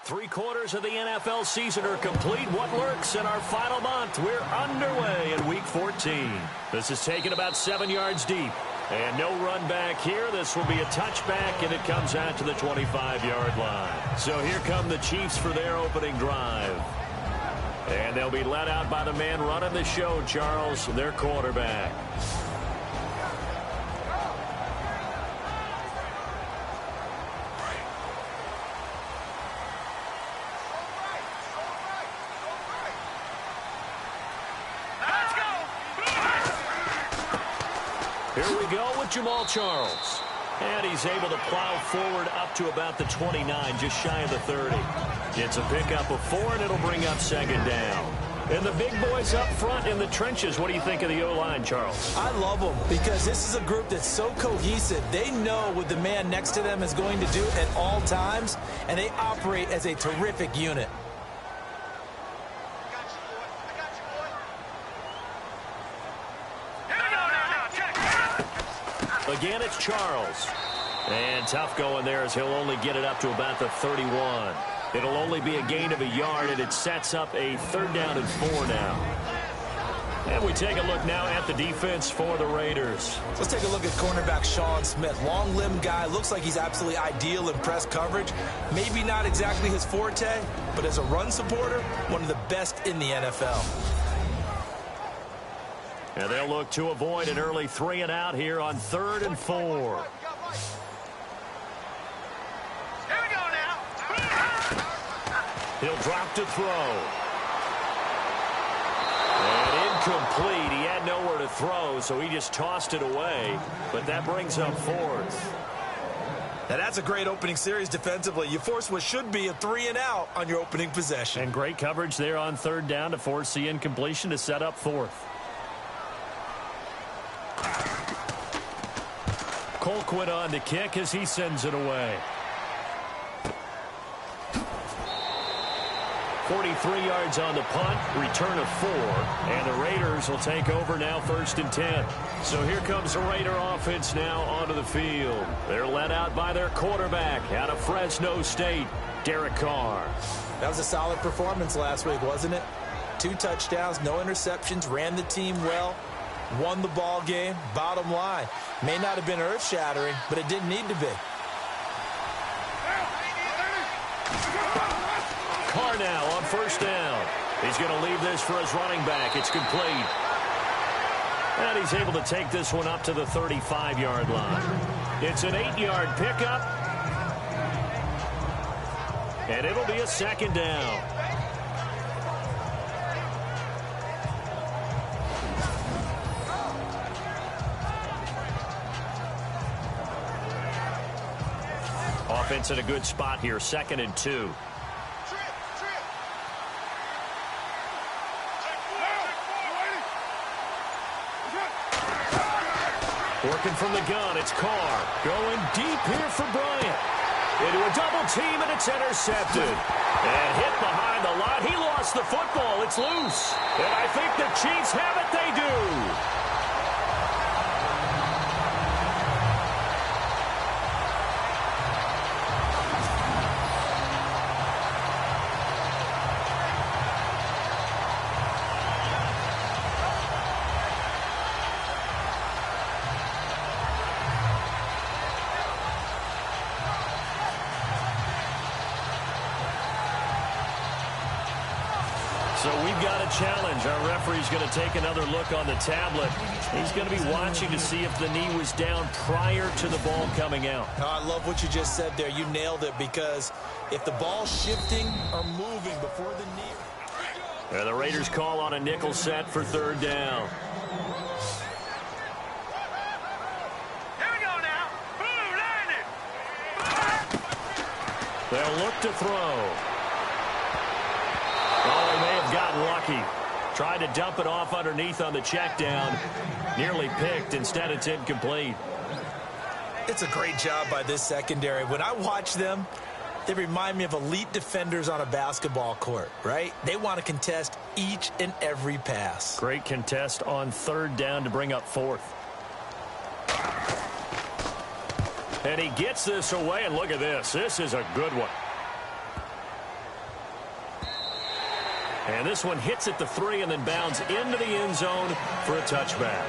3/4 of the NFL season are complete. What lurks in our final month? We're underway in Week 14. This is taken about 7 yards deep. And no run back here. This will be a touchback, and it comes out to the 25-yard line. So here come the Chiefs for their opening drive. And they'll be led out by the man running the show, Charles, their quarterback. Here we go with Jamal Charles. And he's able to plow forward up to about the 29, just shy of the 30. It's a pickup of 4, and it'll bring up second down. And the big boys up front in the trenches. What do you think of the O-line, Charles? I love them because this is a group that's so cohesive. They know what the man next to them is going to do at all times, and they operate as a terrific unit. Again, it's Charles. And tough going there as he'll only get it up to about the 31. It'll only be a gain of a yard, and it sets up a 3rd down and 4 now. And we take a look now at the defense for the Raiders. Let's take a look at cornerback Sean Smith. Long limb guy, looks like he's absolutely ideal in press coverage. Maybe not exactly his forte, but as a run supporter, one of the best in the NFL. And they'll look to avoid an early 3 and out here on 3rd and 4. Here we go now. He'll drop to throw. And incomplete. He had nowhere to throw, so he just tossed it away. But that brings up 4th. Now that's a great opening series defensively. You force what should be a 3 and out on your opening possession. And great coverage there on 3rd down to force the incompletion to set up 4th. Colquitt on to kick as he sends it away. 43 yards on the punt, return of 4, and the Raiders will take over now 1st and 10. So here comes the Raider offense now onto the field. They're led out by their quarterback out of Fresno State, Derek Carr. That was a solid performance last week, wasn't it? 2 touchdowns, no interceptions, ran the team well. Won the ball game. Bottom line, may not have been earth-shattering, but it didn't need to be. Carr now on 1st down. He's going to leave this for his running back. It's complete. And he's able to take this one up to the 35-yard line. It's an 8-yard pickup. And it'll be a 2nd down. Offense in a good spot here, 2nd and 2. Working from the gun, it's Carr. Going deep here for Bryant. Into a double team, and it's intercepted. And hit behind the line. He lost the football. It's loose. And I think the Chiefs have it. They do. So we've got a challenge. Our referee's going to take another look on the tablet. He's going to be watching to see if the knee was down prior to the ball coming out. Oh, I love what you just said there. You nailed it, because if the ball's shifting or moving before the knee... And the Raiders call on a nickel set for 3rd down. Here we go now. Boom, landed. They'll look to throw. Oh, he may have gotten lucky. Tried to dump it off underneath on the check down. Nearly picked. Instead, it's incomplete. It's a great job by this secondary. When I watch them, they remind me of elite defenders on a basketball court, right? They want to contest each and every pass. Great contest on 3rd down to bring up 4th. And he gets this away, and look at this. This is a good one. And this one hits at the 3 and then bounds into the end zone for a touchback.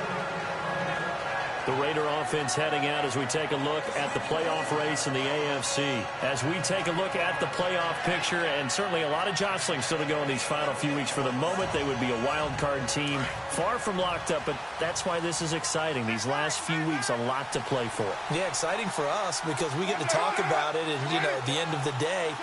The Raider offense heading out as we take a look at the playoff race in the AFC. As we take a look at the playoff picture, and certainly a lot of jostling still to go in these final few weeks. For the moment, they would be a wild card team, far from locked up, but that's why this is exciting. These last few weeks, a lot to play for. Yeah, exciting for us because we get to talk about it, and, you know, at the end of the day,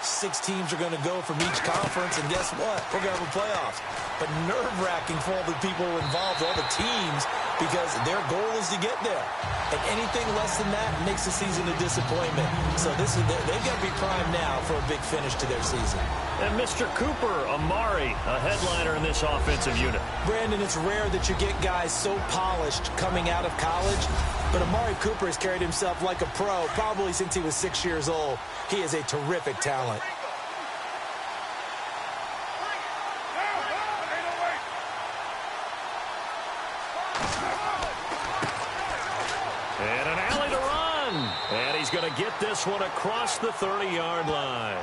6 teams are going to go from each conference, and guess what? We're going to have a playoffs. But nerve-wracking for all the people involved, all the teams, because their goal is to get there. And anything less than that makes the season a disappointment. So they've got to be primed now for a big finish to their season. And Mr. Cooper, Amari, a headliner in this offensive unit. Brandon, it's rare that you get guys so polished coming out of college, but Amari Cooper has carried himself like a pro probably since he was 6 years old. He is a terrific talent. And an alley to run. And he's going to get this one across the 30-yard line.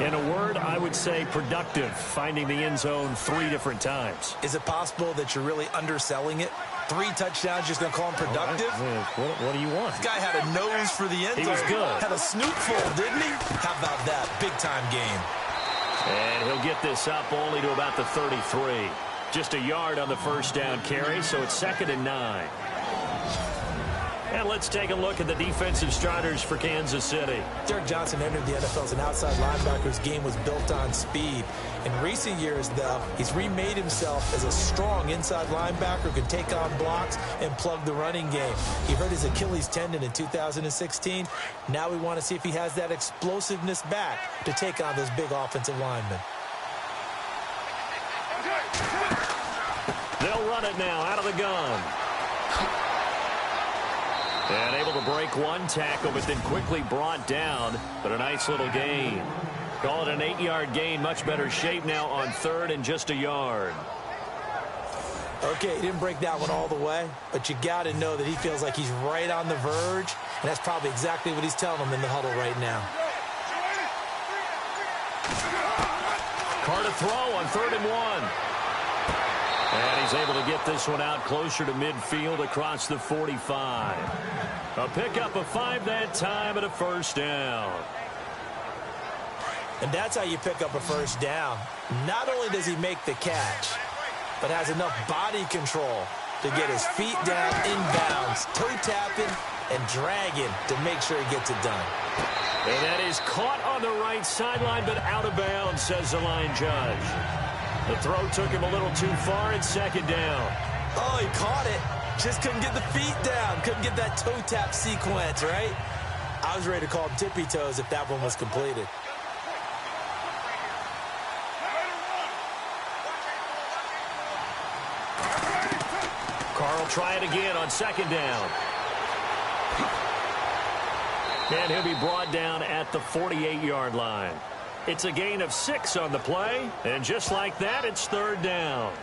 In a word, I would say productive, finding the end zone 3 different times. Is it possible that you're really underselling it? 3 touchdowns, just going to call him productive? Right. What do you want? This guy had a nose for the end zone. He was good. Had a snootful, didn't he? How about that? Big-time game. And he'll get this up only to about the 33. Just a yard on the first down carry, so it's 2nd and 9. And let's take a look at the defensive starters for Kansas City. Derek Johnson entered the NFL as an outside linebacker whose game was built on speed. In recent years, though, he's remade himself as a strong inside linebacker who can take on blocks and plug the running game. He hurt his Achilles tendon in 2016. Now we want to see if he has that explosiveness back to take on those big offensive linemen. They'll run it now out of the gun. And able to break one tackle, but then quickly brought down. But a nice little gain. Call it an 8-yard gain. Much better shape now on 3rd and just a yard. Okay, he didn't break that one all the way, but you got to know that he feels like he's right on the verge, and that's probably exactly what he's telling them in the huddle right now. Carr to throw on 3rd and 1. And he's able to get this one out closer to midfield across the 45. A pickup of 5 that time and a first down. And that's how you pick up a first down. Not only does he make the catch, but has enough body control to get his feet down inbounds, toe tapping and dragging to make sure he gets it done. And that is caught on the right sideline, but out of bounds, says the line judge. The throw took him a little too far. It's 2nd down. Oh, he caught it. Just couldn't get the feet down. Couldn't get that toe tap sequence, right? I was ready to call him tippy toes if that one was completed. Carr will try it again on 2nd down. And he'll be brought down at the 48-yard line. It's a gain of 6 on the play, and just like that, it's 3rd down.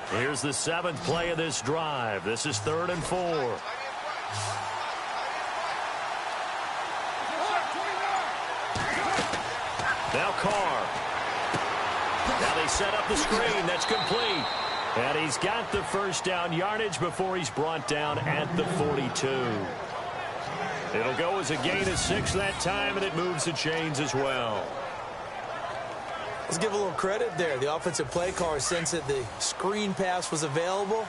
Here's the 7th play of this drive. This is 3rd and 4. Now Carr. Now they set up the screen. That's complete. And he's got the first down yardage before he's brought down at the 42. It'll go as a gain of 6 that time, and it moves the chains as well. Let's give a little credit there. The offensive play caller sensed that the screen pass was available.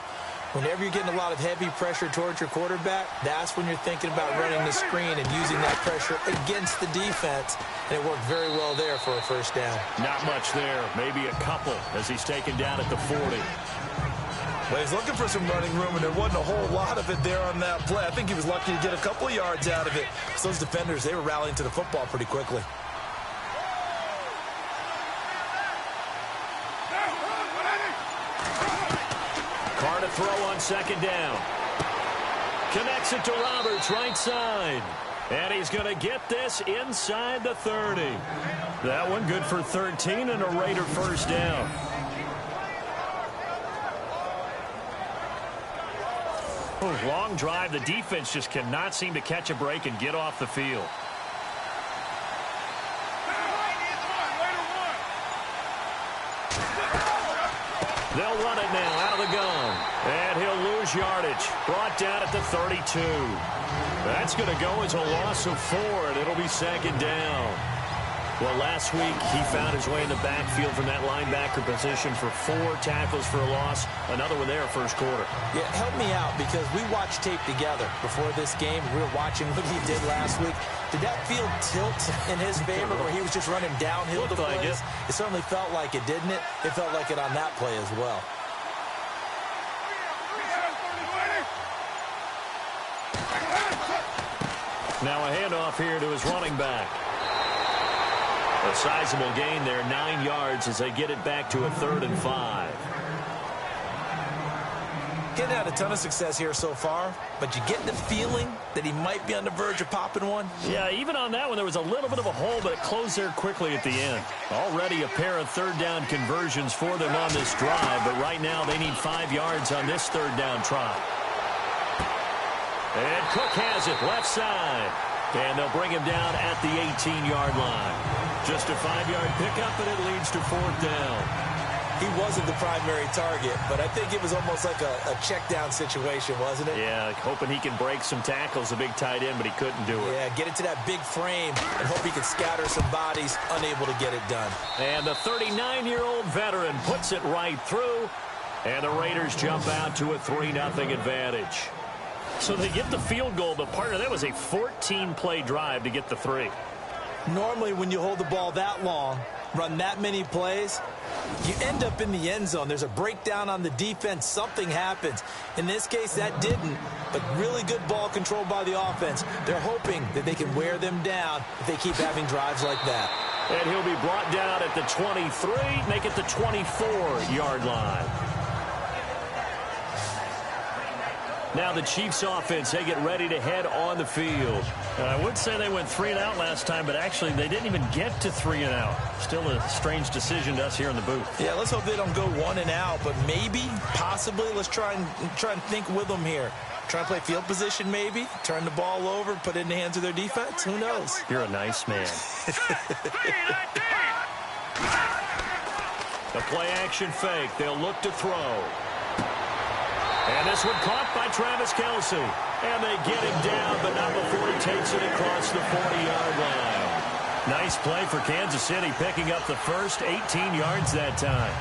Whenever you're getting a lot of heavy pressure towards your quarterback, that's when you're thinking about running the screen and using that pressure against the defense. And it worked very well there for a first down. Not much there. Maybe a couple as he's taken down at the 40. Well, he's looking for some running room, and there wasn't a whole lot of it there on that play. I think he was lucky to get a couple of yards out of it. So those defenders, they were rallying to the football pretty quickly. Carr to throw on 2nd down. Connects it to Roberts, right side. And he's going to get this inside the 30. That one good for 13 and a Raider first down. Long drive. The defense just cannot seem to catch a break and get off the field. They'll run it now out of the gun. And he'll lose yardage. Brought down at the 32. That's going to go as a loss of 4, and it'll be second down. Well, last week he found his way in the backfield from that linebacker position for 4 tackles for a loss. Another one there first quarter. Yeah, help me out because we watched tape together before this game. We were watching what he did last week. Did that field tilt in his favor where he was just running downhill to plays? It certainly felt like it, didn't it? It felt like it on that play as well. Now a handoff here to his running back. A sizable gain there, 9 yards as they get it back to a 3rd and 5. Getting had a ton of success here so far, but you get the feeling that he might be on the verge of popping one. Yeah, even on that one, there was a little bit of a hole, but it closed there quickly at the end. Already a pair of 3rd down conversions for them on this drive, but right now they need 5 yards on this 3rd down try. And Cook has it left side. And they'll bring him down at the 18-yard line. Just a 5-yard pickup, and it leads to 4th down. He wasn't the primary target, but I think it was almost like a check-down situation, wasn't it? Yeah, hoping he can break some tackles, a big tight end, but he couldn't do it. Yeah, get it to that big frame and hope he can scatter some bodies, unable to get it done. And the 39-year-old veteran puts it right through, and the Raiders jump out to a 3-0 advantage. So they get the field goal, but partner, that was a 14-play drive to get the 3. Normally, when you hold the ball that long, run that many plays, you end up in the end zone. There's a breakdown on the defense. Something happens. In this case, that didn't, but really good ball control by the offense. They're hoping that they can wear them down if they keep having drives like that. And he'll be brought down at the 23, make it the 24-yard line. Now the Chiefs offense, they get ready to head on the field. I would say they went 3 and out last time, but actually they didn't even get to 3 and out. Still a strange decision to us here in the booth. Yeah, let's hope they don't go 1 and out, but maybe, possibly, let's try and think with them here. Try and play field position maybe, turn the ball over, put it in the hands of their defense. Who knows? You're a nice man. The play action fake. They'll look to throw. And this one caught by Travis Kelce. And they get him down, but not before he takes it across the 40-yard line. Nice play for Kansas City, picking up the first 18 yards that time.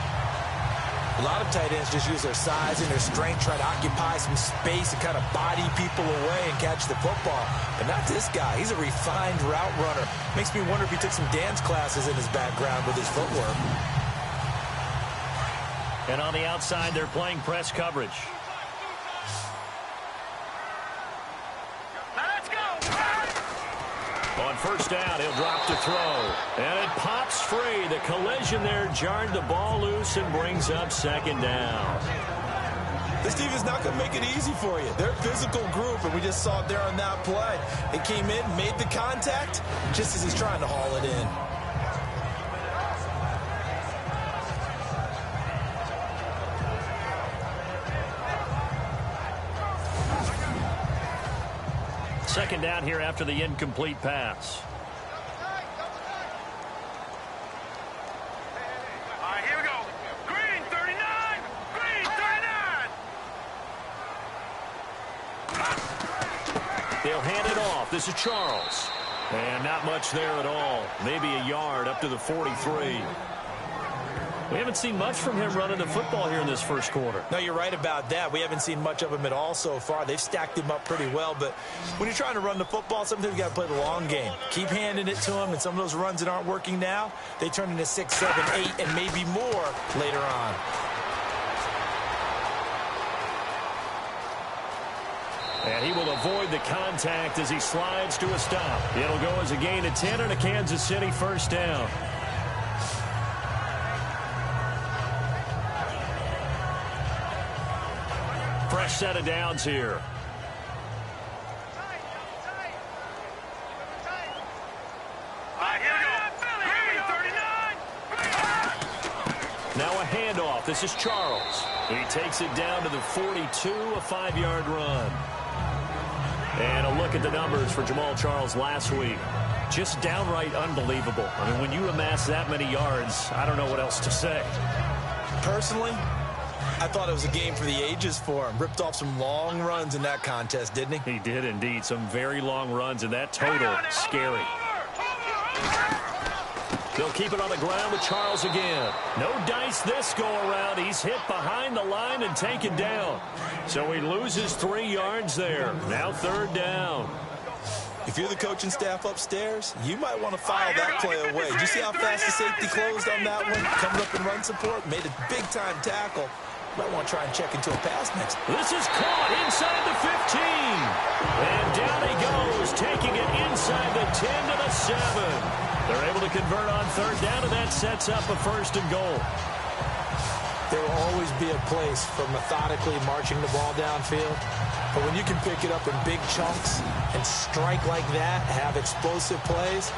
A lot of tight ends just use their size and their strength, try to occupy some space and kind of body people away and catch the football. But not this guy. He's a refined route runner. Makes me wonder if he took some dance classes in his background with his footwork. And on the outside, they're playing press coverage. On first down, he'll drop to throw. And it pops free. The collision there jarred the ball loose and brings up second down. This team is not going to make it easy for you. They're a physical group, and we just saw it there on that play. They came in, made the contact, just as he's trying to haul it in. Second down here after the incomplete pass. All right, here we go. Green, 39. Green, 39. They'll hand it off. This is Charles. And not much there at all. Maybe a yard up to the 43. We haven't seen much from him running the football here in this first quarter. No, you're right about that. We haven't seen much of him at all so far. They've stacked him up pretty well, but when you're trying to run the football, sometimes you got to play the long game. Keep handing it to him, and some of those runs that aren't working now, they turn into 6, 7, 8, and maybe more later on. And he will avoid the contact as he slides to a stop. It'll go as a gain of 10 and a Kansas City first down. Fresh set of downs here. Now a handoff. This is Charles. He takes it down to the 42, a 5-yard run. And a look at the numbers for Jamal Charles last week. Just downright unbelievable. I mean, when you amass that many yards, I don't know what else to say. Personally, I thought it was a game for the ages for him. Ripped off some long runs in that contest, didn't he? He did indeed. Some very long runs, and that total, scary. They'll keep it on the ground with Charles again. No dice this go-around. He's hit behind the line and taken down. So he loses 3 yards there. Now 3rd down. If you're the coaching staff upstairs, you might want to file that play away. Did you see how fast the safety closed on that one? Coming up in run support, made a big-time tackle. Might want to try and check into a pass next. This is caught inside the 15. And down he goes, taking it inside the 10 to the 7. They're able to convert on 3rd down, and that sets up a 1st and goal. There will always be a place for methodically marching the ball downfield. But when you can pick it up in big chunks and strike like that, have explosive plays,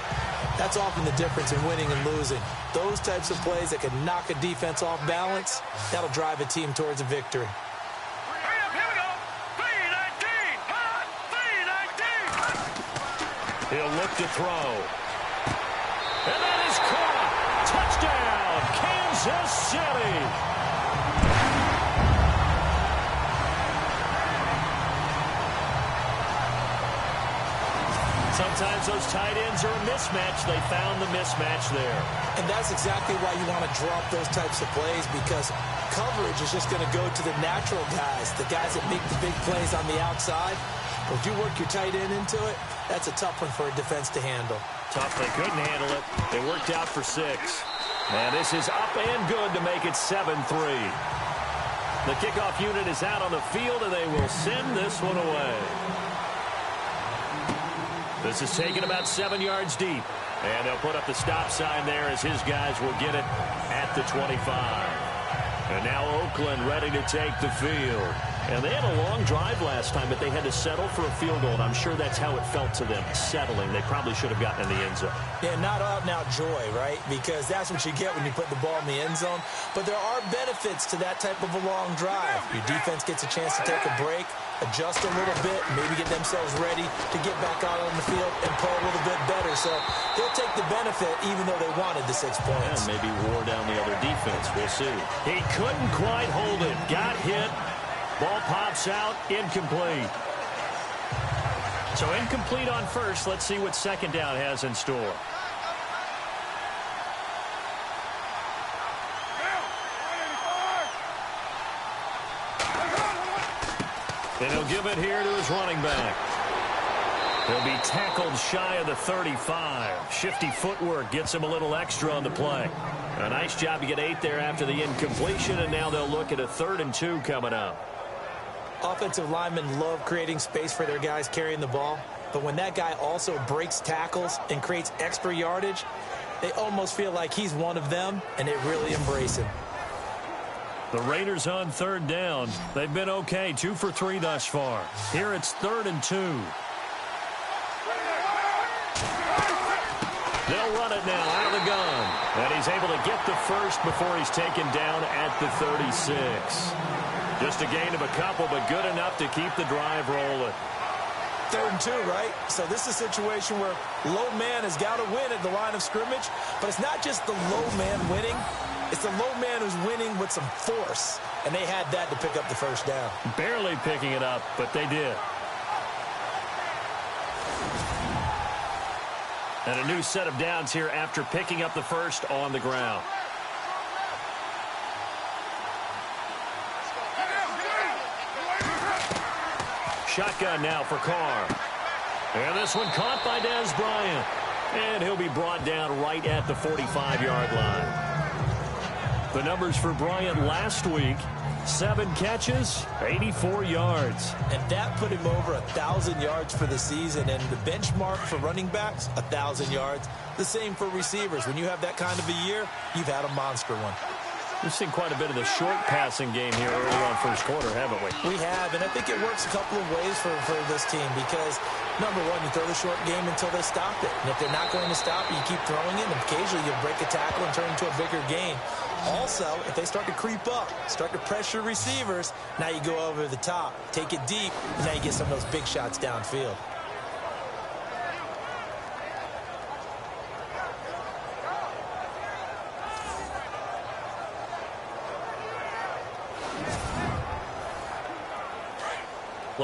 that's often the difference in winning and losing. Those types of plays that can knock a defense off balance, that'll drive a team towards a victory. Here we go. 3-19. Hot 3-19. He'll look to throw. And that is caught. Touchdown, Kansas City. Sometimes those tight ends are a mismatch. They found the mismatch there. And that's exactly why you want to drop those types of plays, because coverage is just going to go to the natural guys, the guys that make the big plays on the outside. But if you work your tight end into it, that's a tough one for a defense to handle. Tough. They couldn't handle it. They worked out for 6. And this is up and good to make it 7-3. The kickoff unit is out on the field, and they will send this one away. This is taken about 7 yards deep. And they'll put up the stop sign there as his guys will get it at the 25. And now Oakland ready to take the field. And they had a long drive last time, but they had to settle for a field goal. And I'm sure that's how it felt to them, settling. They probably should have gotten in the end zone. Yeah, not out-and-out joy, right? Because that's what you get when you put the ball in the end zone. But there are benefits to that type of a long drive. Your defense gets a chance to take a break, adjust a little bit, maybe get themselves ready to get back out on the field and play a little bit better. So they'll take the benefit even though they wanted the 6 points. And maybe wore down the other defense. We'll see. He couldn't quite hold it. Got hit. Ball pops out. Incomplete. So incomplete on first. Let's see what 2nd down has in store. And he'll give it here to his running back. He'll be tackled shy of the 35. Shifty footwork gets him a little extra on the play. A nice job to get 8 there after the incompletion, and now they'll look at a 3rd and 2 coming up. Offensive linemen love creating space for their guys carrying the ball, but when that guy also breaks tackles and creates extra yardage, they almost feel like he's one of them, and they really embrace him. The Raiders on 3rd down. They've been okay, 2 for 3 thus far. Here it's 3rd and 2. They'll run it now out of the gun. And he's able to get the first before he's taken down at the 36. Just a gain of a couple, but good enough to keep the drive rolling. 3rd and 2, right? So this is a situation where low man has got to win at the line of scrimmage, but it's not just the low man winning. It's the low man who's winning with some force, and they had that to pick up the 1st down. Barely picking it up, but they did. And a new set of downs here after picking up the first on the ground. Shotgun now for Carr. And this one caught by Dez Bryant. And he'll be brought down right at the 45-yard line. The numbers for Bryant last week, 7 catches, 84 yards. And that put him over 1,000 yards for the season. And the benchmark for running backs, 1,000 yards. The same for receivers. When you have that kind of a year, you've had a monster one. We've seen quite a bit of the short passing game here early on 1st quarter, haven't we? We have, and I think it works a couple of ways for this team because, number one, you throw the short game until they stop it. And if they're not going to stop it, you keep throwing it, and occasionally you'll break a tackle and turn into a bigger game. Also, if they start to creep up, start to pressure receivers, now you go over the top, take it deep, and now you get some of those big shots downfield.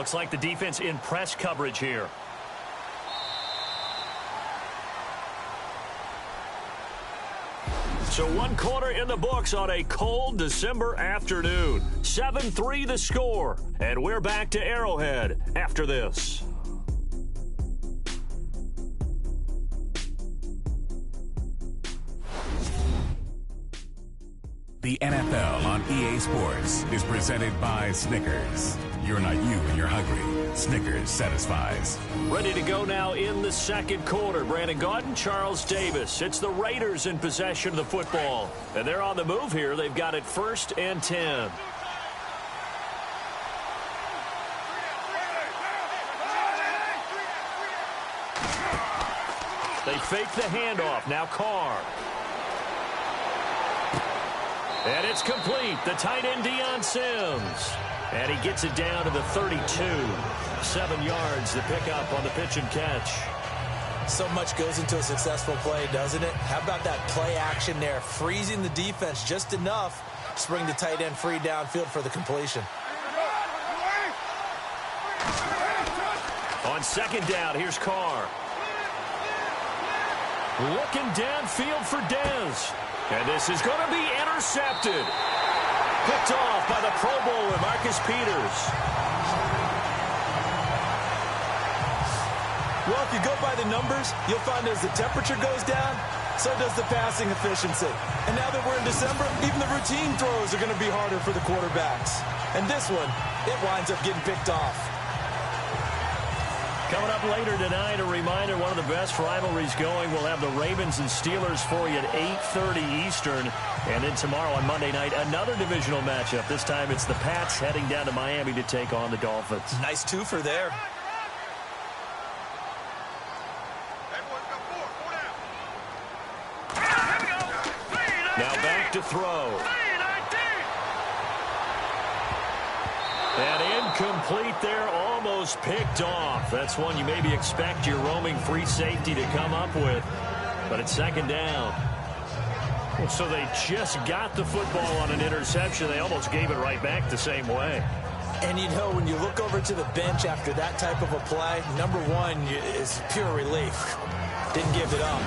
Looks like the defense in press coverage here. So 1 quarter in the books on a cold December afternoon. 7-3 the score. And we're back to Arrowhead after this. The NFL on EA Sports is presented by Snickers. You're not you when you're hungry. Snickers satisfies. Ready to go now in the second quarter. Brandon Gaudin, Charles Davis. It's the Raiders in possession of the football. And they're on the move here. They've got it 1st and 10. They fake the handoff. Now Carr. And it's complete. The tight end, Deion Sims. And he gets it down to the 32. 7 yards, the pickup on the pitch and catch. So much goes into a successful play, doesn't it? How about that play action there? Freezing the defense just enough to bring the tight end free downfield for the completion. On 2nd down, here's Carr. Looking downfield for Dez. And this is going to be intercepted. Picked off by the Pro Bowler, Marcus Peters. Well, if you go by the numbers, you'll find as the temperature goes down, so does the passing efficiency. And now that we're in December, even the routine throws are going to be harder for the quarterbacks. And this one, it winds up getting picked off. Coming up later tonight, a reminder, one of the best rivalries going. We'll have the Ravens and Steelers for you at 8:30 Eastern. And then tomorrow on Monday night, another divisional matchup. This time it's the Pats heading down to Miami to take on the Dolphins. Nice twofer there. Now back to throw. And incomplete there, almost picked off. That's one you maybe expect your roaming free safety to come up with. But it's 2nd down. So they just got the football on an interception. They almost gave it right back the same way. And you know, when you look over to the bench after that type of a play, number one is pure relief. Didn't give it up.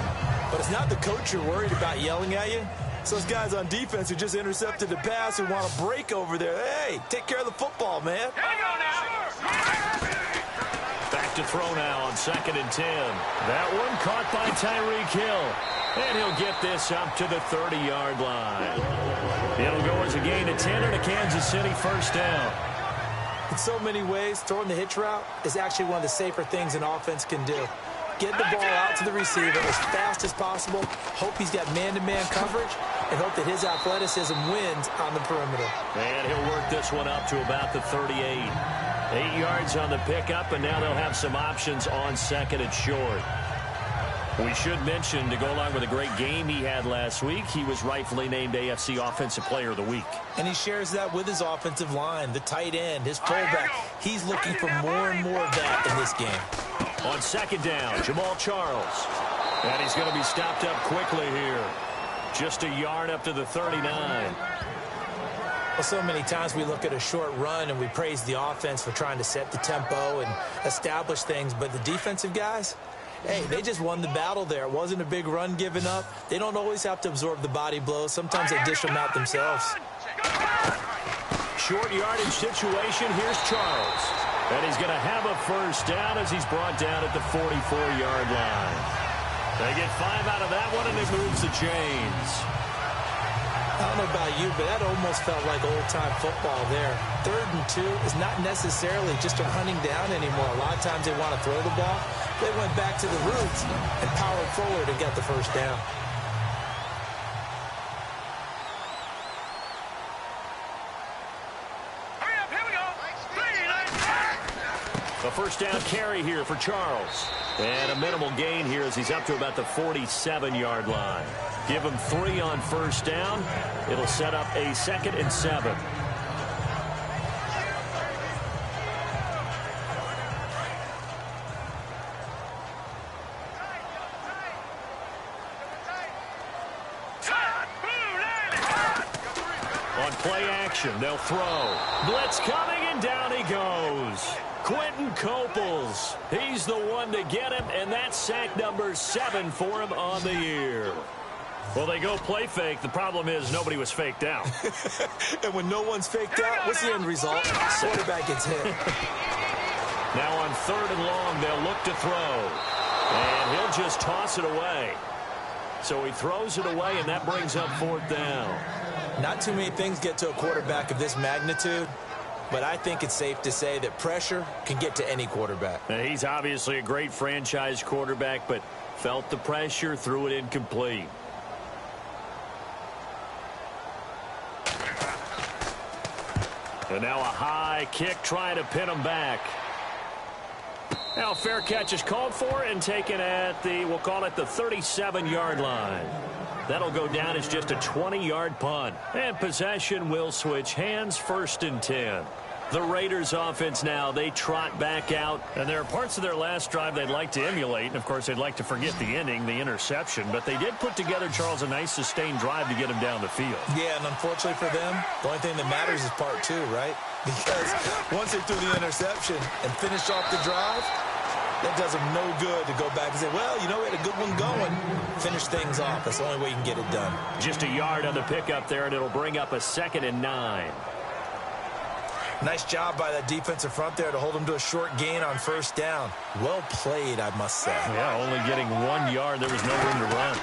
But it's not the coach you're worried about yelling at you. It's those guys on defense who just intercepted the pass and want to break over there. Hey, take care of the football, man. Back to throw now on 2nd and 10. That one caught by Tyreek Hill. And he'll get this up to the 30-yard line. It'll go as a gain of 10 and a Kansas City 1st down. In so many ways, throwing the hitch route is actually one of the safer things an offense can do. Get the ball out to the receiver as fast as possible, hope he's got man-to-man coverage, and hope that his athleticism wins on the perimeter. And he'll work this one up to about the 38. 8 yards on the pickup, and now they'll have some options on 2nd and short. We should mention, to go along with a great game he had last week, he was rightfully named AFC Offensive Player of the Week. And he shares that with his offensive line, the tight end, his fullback. He's looking for more and more of that in this game. On 2nd down, Jamal Charles. And he's going to be stopped up quickly here. Just a yard up to the 39. Well, so many times we look at a short run and we praise the offense for trying to set the tempo and establish things, but the defensive guys, hey, they just won the battle there. It wasn't a big run given up. They don't always have to absorb the body blows. Sometimes they dish them out themselves. Short yardage situation. Here's Charles. And he's going to have a 1st down as he's brought down at the 44-yard line. They get 5 out of that one, and it moves the chains. I don't know about you, but that almost felt like old-time football there. 3rd and 2 is not necessarily just a hunting down anymore. A lot of times they want to throw the ball. They went back to the roots and powered forward and got the 1st down. A 1st down carry here for Charles. And a minimal gain here as he's up to about the 47-yard line. Give him 3 on 1st down. It'll set up a 2nd and 7. On play action, they'll throw. Blitz coming, and down he goes. Quentin Coples. He's the one to get him, and that's sack number 7 for him on the year. Well, they go play fake. The problem is nobody was faked out. And when no one's faked out, what's the end result? Quarterback gets hit. Now on 3rd and long, they'll look to throw. And he'll just toss it away. So he throws it away, and that brings up 4th down. Not too many things get to a quarterback of this magnitude, but I think it's safe to say that pressure can get to any quarterback. He's obviously a great franchise quarterback, but felt the pressure, threw it incomplete. And now a high kick trying to pin him back. Now fair catch is called for and taken at the, we'll call it the 37-yard line. That'll go down as just a 20-yard punt. And possession will switch hands, 1st and 10. The Raiders offense now, they trot back out. And there are parts of their last drive they'd like to emulate. And, of course, they'd like to forget the ending, the interception. But they did put together, Charles, a nice sustained drive to get him down the field. Yeah, and unfortunately for them, the only thing that matters is part 2, right? Because once they threw the interception and finished off the drive, that does them no good to go back and say, well, you know, we had a good one going. Finish things off. That's the only way you can get it done. Just a yard on the pickup there, and it'll bring up a 2nd and 9. Nice job by that defensive front there to hold him to a short gain on 1st down. Well played, I must say. Yeah, only getting 1 yard. There was no room to run.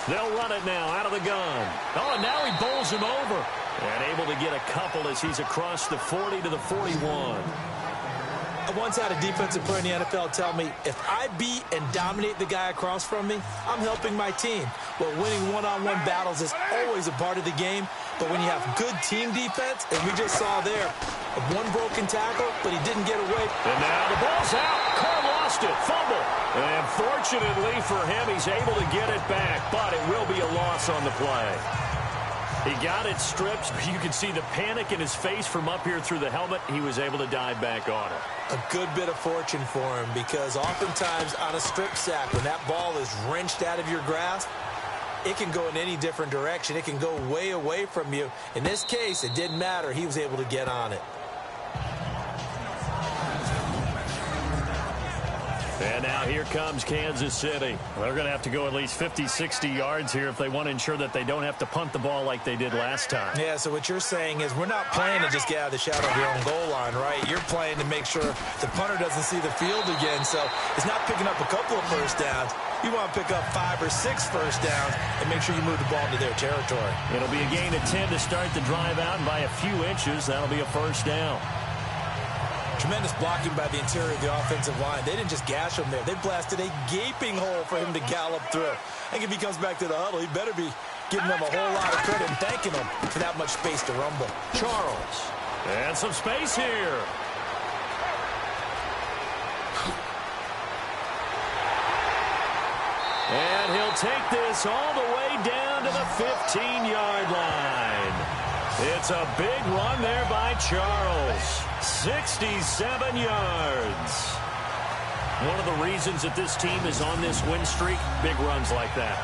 They'll run it now out of the gun. Oh, and now he bowls him over. And able to get a couple as he's across the 40 to the 41. I once had a defensive player in the NFL tell me, if I beat and dominate the guy across from me, I'm helping my team. Well, winning one-on-one battles is always a part of the game, but when you have good team defense, and we just saw there, one broken tackle, but he didn't get away. And now the ball's out. Carr lost it. Fumble. And fortunately for him, he's able to get it back, but it will be a loss on the play. He got it stripped. You can see the panic in his face from up here through the helmet. He was able to dive back on it. A good bit of fortune for him, because oftentimes on a strip sack, when that ball is wrenched out of your grasp, it can go in any different direction. It can go way away from you. In this case, it didn't matter. He was able to get on it. And now here comes Kansas City. They're going to have to go at least 50, 60 yards here if they want to ensure that they don't have to punt the ball like they did last time. Yeah, so what you're saying is we're not playing to just get out of the shadow of your own goal line, right? You're playing to make sure the punter doesn't see the field again. So it's not picking up a couple of first downs. You want to pick up 5 or 6 first downs and make sure you move the ball into their territory. It'll be a gain of 10 to start the drive out, and by a few inches, that'll be a first down. Tremendous blocking by the interior of the offensive line. They didn't just gash him there. They blasted a gaping hole for him to gallop through. I think if he comes back to the huddle, he better be giving them a whole lot of credit and thanking them for that much space to rumble. Charles. And some space here. And he'll take this all the way down to the 15-yard line. It's a big run there by Charles. 67 yards. One of the reasons that this team is on this win streak, big runs like that.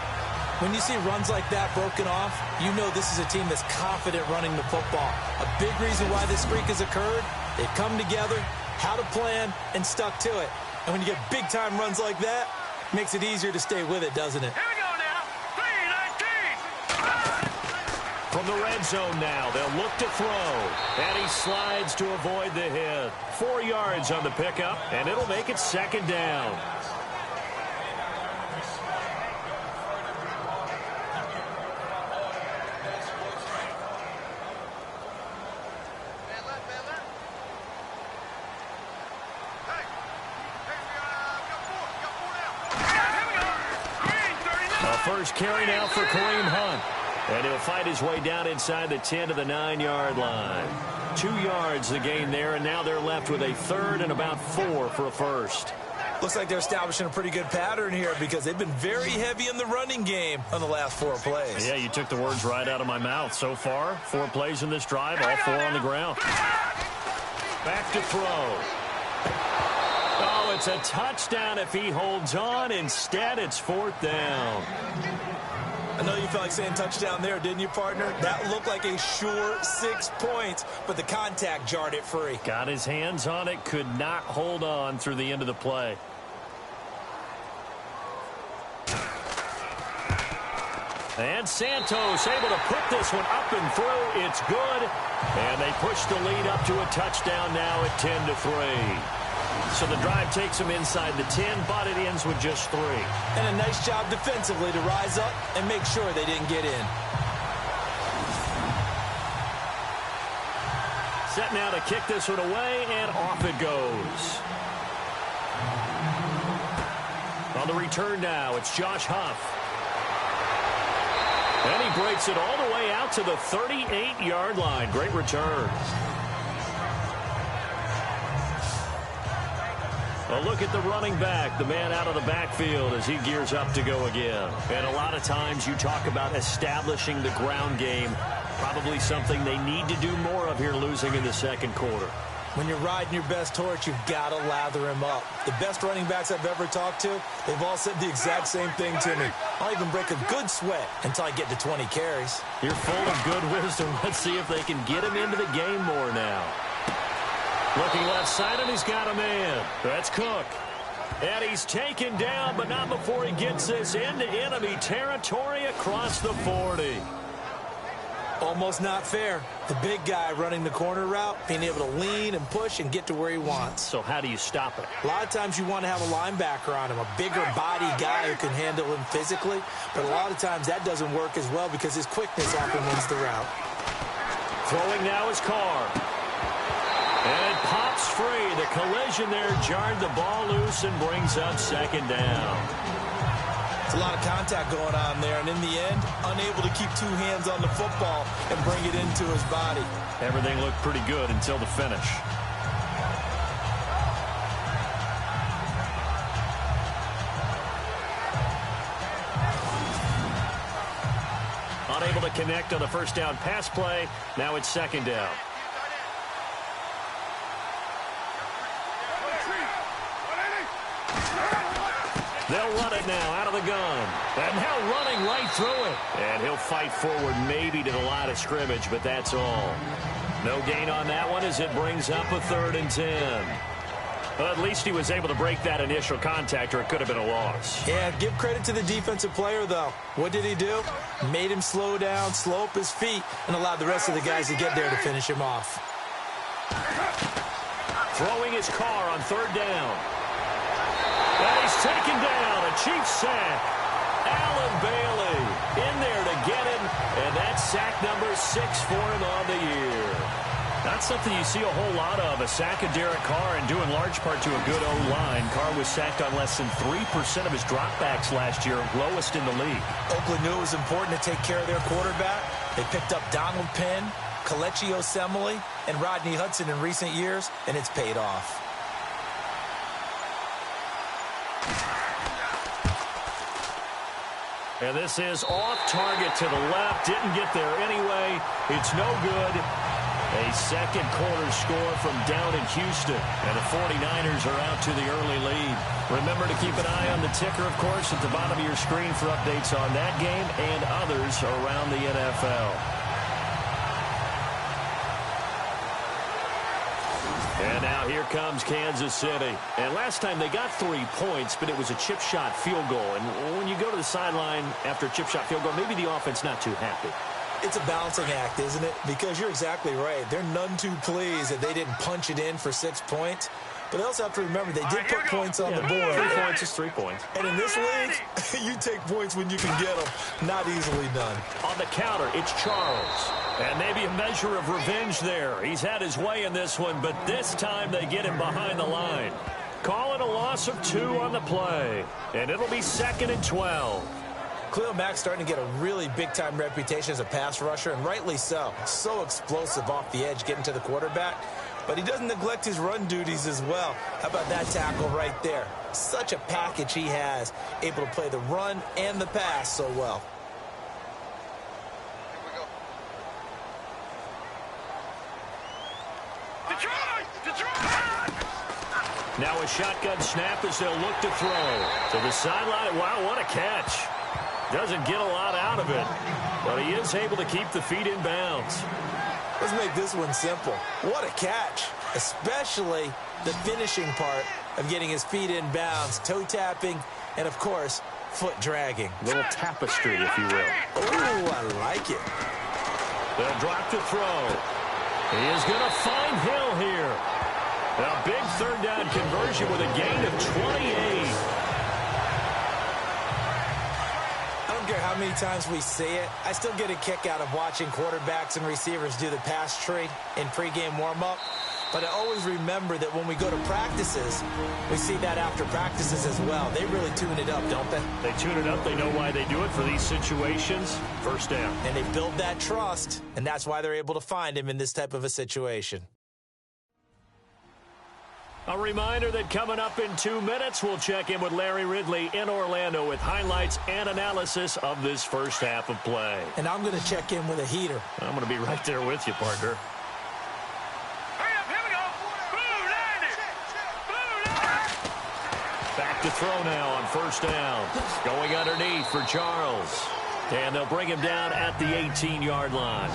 When you see runs like that broken off, you know this is a team that's confident running the football. A big reason why this streak has occurred, they've come together, had a plan, and stuck to it. And when you get big-time runs like that, it makes it easier to stay with it, doesn't it? Here we go now. 3-19. From the red zone now, they'll look to throw. And he slides to avoid the hit. 4 yards on the pickup, and it'll make it 2nd down. First carry now for Kareem Hunt. And he'll fight his way down inside the 10 to the 9-yard line. 2 yards the gain there, and now they're left with a 3rd and about 4 for a first. Looks like they're establishing a pretty good pattern here because they've been very heavy in the running game on the last 4 plays. Yeah, you took the words right out of my mouth. So far, 4 plays in this drive, all 4 on the ground. Back to throw. Oh, it's a touchdown if he holds on. Instead, it's 4th down. I know you felt like saying touchdown there, didn't you, partner? That looked like a sure 6 points, but the contact jarred it free. Got his hands on it, could not hold on through the end of the play. And Santos able to put this one up and through. It's good. And they push the lead up to a touchdown now at 10-3. So the drive takes them inside the 10, but it ends with just 3. And a nice job defensively to rise up and make sure they didn't get in. Set now to kick this one away, and off it goes. On the return now, it's Josh Huff. And he breaks it all the way out to the 38-yard line. Great return. A look at the running back, the man out of the backfield as he gears up to go again. And a lot of times you talk about establishing the ground game. Probably something they need to do more of here losing in the second quarter. When you're riding your best horse, you've got to lather him up. The best running backs I've ever talked to, they've all said the exact same thing to me. I'll even break a good sweat until I get to 20 carries. You're full of good wisdom. Let's see if they can get him into the game more now. Looking left side, and he's got a man. That's Cook. And he's taken down, but not before he gets this into enemy territory across the 40. Almost not fair. The big guy running the corner route, being able to lean and push and get to where he wants. So how do you stop it? A lot of times you want to have a linebacker on him, a bigger body guy who can handle him physically. But a lot of times that doesn't work as well because his quickness often wins the route. Throwing now is Carr. And it pops free. The collision there jarred the ball loose and brings up second down. It's a lot of contact going on there, and in the end, unable to keep two hands on the football and bring it into his body. Everything looked pretty good until the finish. Unable to connect on the first down pass play. Now it's second down. They'll run it now out of the gun. And now running right through it. And he'll fight forward maybe to the line of scrimmage, but that's all. No gain on that one as it brings up a 3rd and 10. Well, at least he was able to break that initial contact, or it could have been a loss. Yeah, give credit to the defensive player, though. What did he do? Made him slow down, slow up his feet, and allowed the rest of the guys to get there to finish him off. Throwing his car on 3rd down. And he's taken down. A Chiefs sack. Allen Bailey in there to get him. And that's sack number 6 for him on the year. Not something you see a whole lot of. A sack of Derek Carr, and due in large part to a good O-line. Carr was sacked on less than 3% of his dropbacks last year, lowest in the league. Oakland knew it was important to take care of their quarterback. They picked up Donald Penn, Kelechi Osemele, and Rodney Hudson in recent years, and it's paid off. And this is off target to the left. Didn't get there anyway. It's no good. A second quarter score from down in Houston. And the 49ers are out to the early lead. Remember to keep an eye on the ticker, of course, at the bottom of your screen for updates on that game and others around the NFL. And now here comes Kansas City. And last time they got 3 points, but it was a chip shot field goal. And when you go to the sideline after a chip shot field goal, maybe the offense not too happy. It's a balancing act, isn't it? Because you're exactly right. They're none too pleased that they didn't punch it in for 6 points. But they also have to remember they did put points on the board. 3 points is 3 points. And in this league, you take points when you can get them. Not easily done. On the counter, it's Charles. And maybe a measure of revenge there. He's had his way in this one, but this time they get him behind the line. Call it a loss of 2 on the play. And it'll be 2nd and 12. Khalil Mack's starting to get a really big-time reputation as a pass rusher, and rightly so. So explosive off the edge getting to the quarterback. But he doesn't neglect his run duties as well. How about that tackle right there? Such a package he has, able to play the run and the pass so well. Now a shotgun snap as they'll look to throw. To the sideline. Wow, what a catch. Doesn't get a lot out of it, but he is able to keep the feet in bounds. Let's make this one simple. What a catch, especially the finishing part of getting his feet in bounds, toe tapping, and of course, foot dragging. Little tapestry, if you will. Oh, I like it. They'll drop to throw. He is going to find Hill here. A big third down conversion with a gain of 28. I don't care how many times we see it. I still get a kick out of watching quarterbacks and receivers do the pass tree in pregame warm-up. But I always remember that when we go to practices, we see that after practices as well. They really tune it up, don't they? They tune it up. They know why they do it for these situations. First down. And they build that trust, and that's why they're able to find him in this type of a situation. A reminder that coming up in 2 minutes, we'll check in with Larry Ridley in Orlando with highlights and analysis of this first half of play. And I'm going to check in with a heater. I'm going to be right there with you, partner. Back to throw now on first down. Going underneath for Charles. And they'll bring him down at the 18-yard line.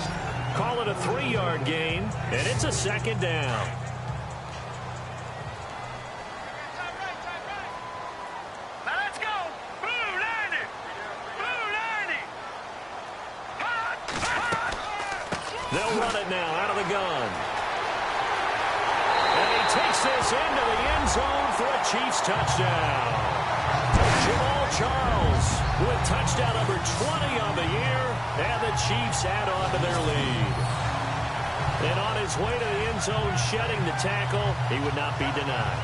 Call it a 3-yard gain, and it's a second down. Now let's go. Blue 90. Blue 90. They'll run it now out of the gun. And he takes this into the end zone for a Chiefs touchdown. Jamal Charles with touchdown number 20 on the year, and the Chiefs add on to their lead. And on his way to the end zone, shedding the tackle, he would not be denied.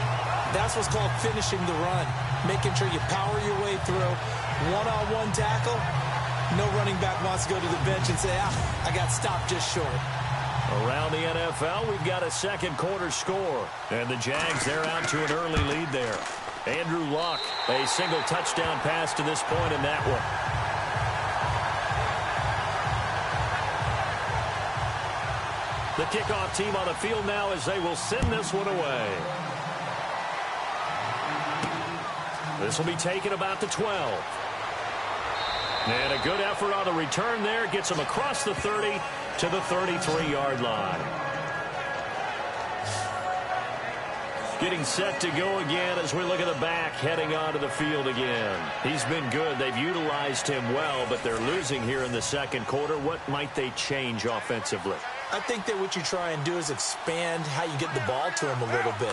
That's what's called finishing the run, making sure you power your way through. One-on-one tackle, no running back wants to go to the bench and say, I got stopped just short. Around the NFL, we've got a second quarter score. And the Jags, they're out to an early lead there. Andrew Luck, a single touchdown pass to this point in that one. The kickoff team on the field now as they will send this one away. This will be taken about the 12. And a good effort on the return there. Gets him across the 30 to the 33-yard line. Getting set to go again as we look at the back heading onto the field again. He's been good. They've utilized him well, but they're losing here in the second quarter. What might they change offensively? I think that what you try and do is expand how you get the ball to him a little bit.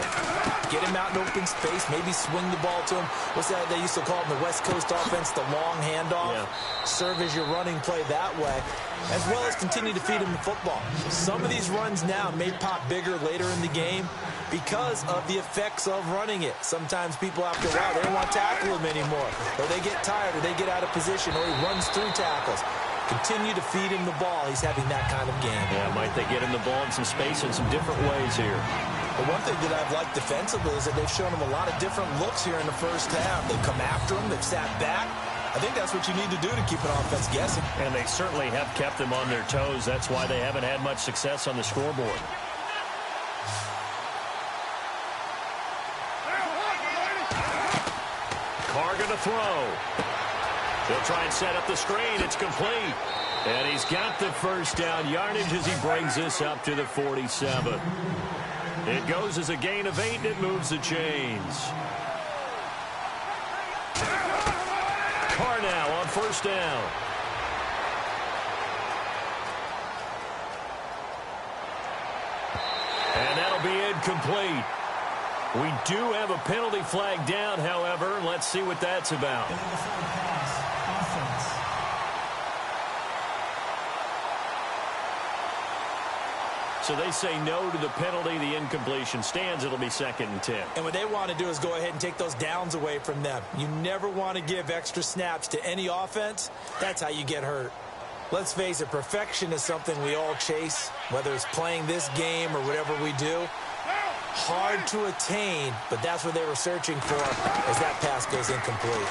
Get him out in open space, maybe swing the ball to him. What's that they used to call it in the West Coast offense, the long handoff? Yeah. Serve as your running play that way, as well as continue to feed him the football. Some of these runs now may pop bigger later in the game because of the effects of running it. Sometimes people after a while, they don't want to tackle him anymore, or they get tired, or they get out of position, or he runs through tackles. Continue to feed him the ball. He's having that kind of game. Yeah, might they get him the ball in some space in some different ways here. But one thing that I've liked defensively is that they've shown him a lot of different looks here in the first half. They've come after him. They've sat back. I think that's what you need to do to keep an offense guessing. And they certainly have kept them on their toes. That's why they haven't had much success on the scoreboard. Carr going to throw. He'll try and set up the screen. It's complete. And he's got the first down yardage as he brings this up to the 47. It goes as a gain of 8, and it moves the chains. Carr now on first down. And that'll be incomplete. We do have a penalty flag down, however. Let's see what that's about. So they say no to the penalty. The incompletion stands. It'll be 2nd and 10. And what they want to do is go ahead and take those downs away from them. You never want to give extra snaps to any offense. That's how you get hurt. Let's face it, perfection is something we all chase, whether it's playing this game or whatever we do. Hard to attain, but that's what they were searching for as that pass goes incomplete.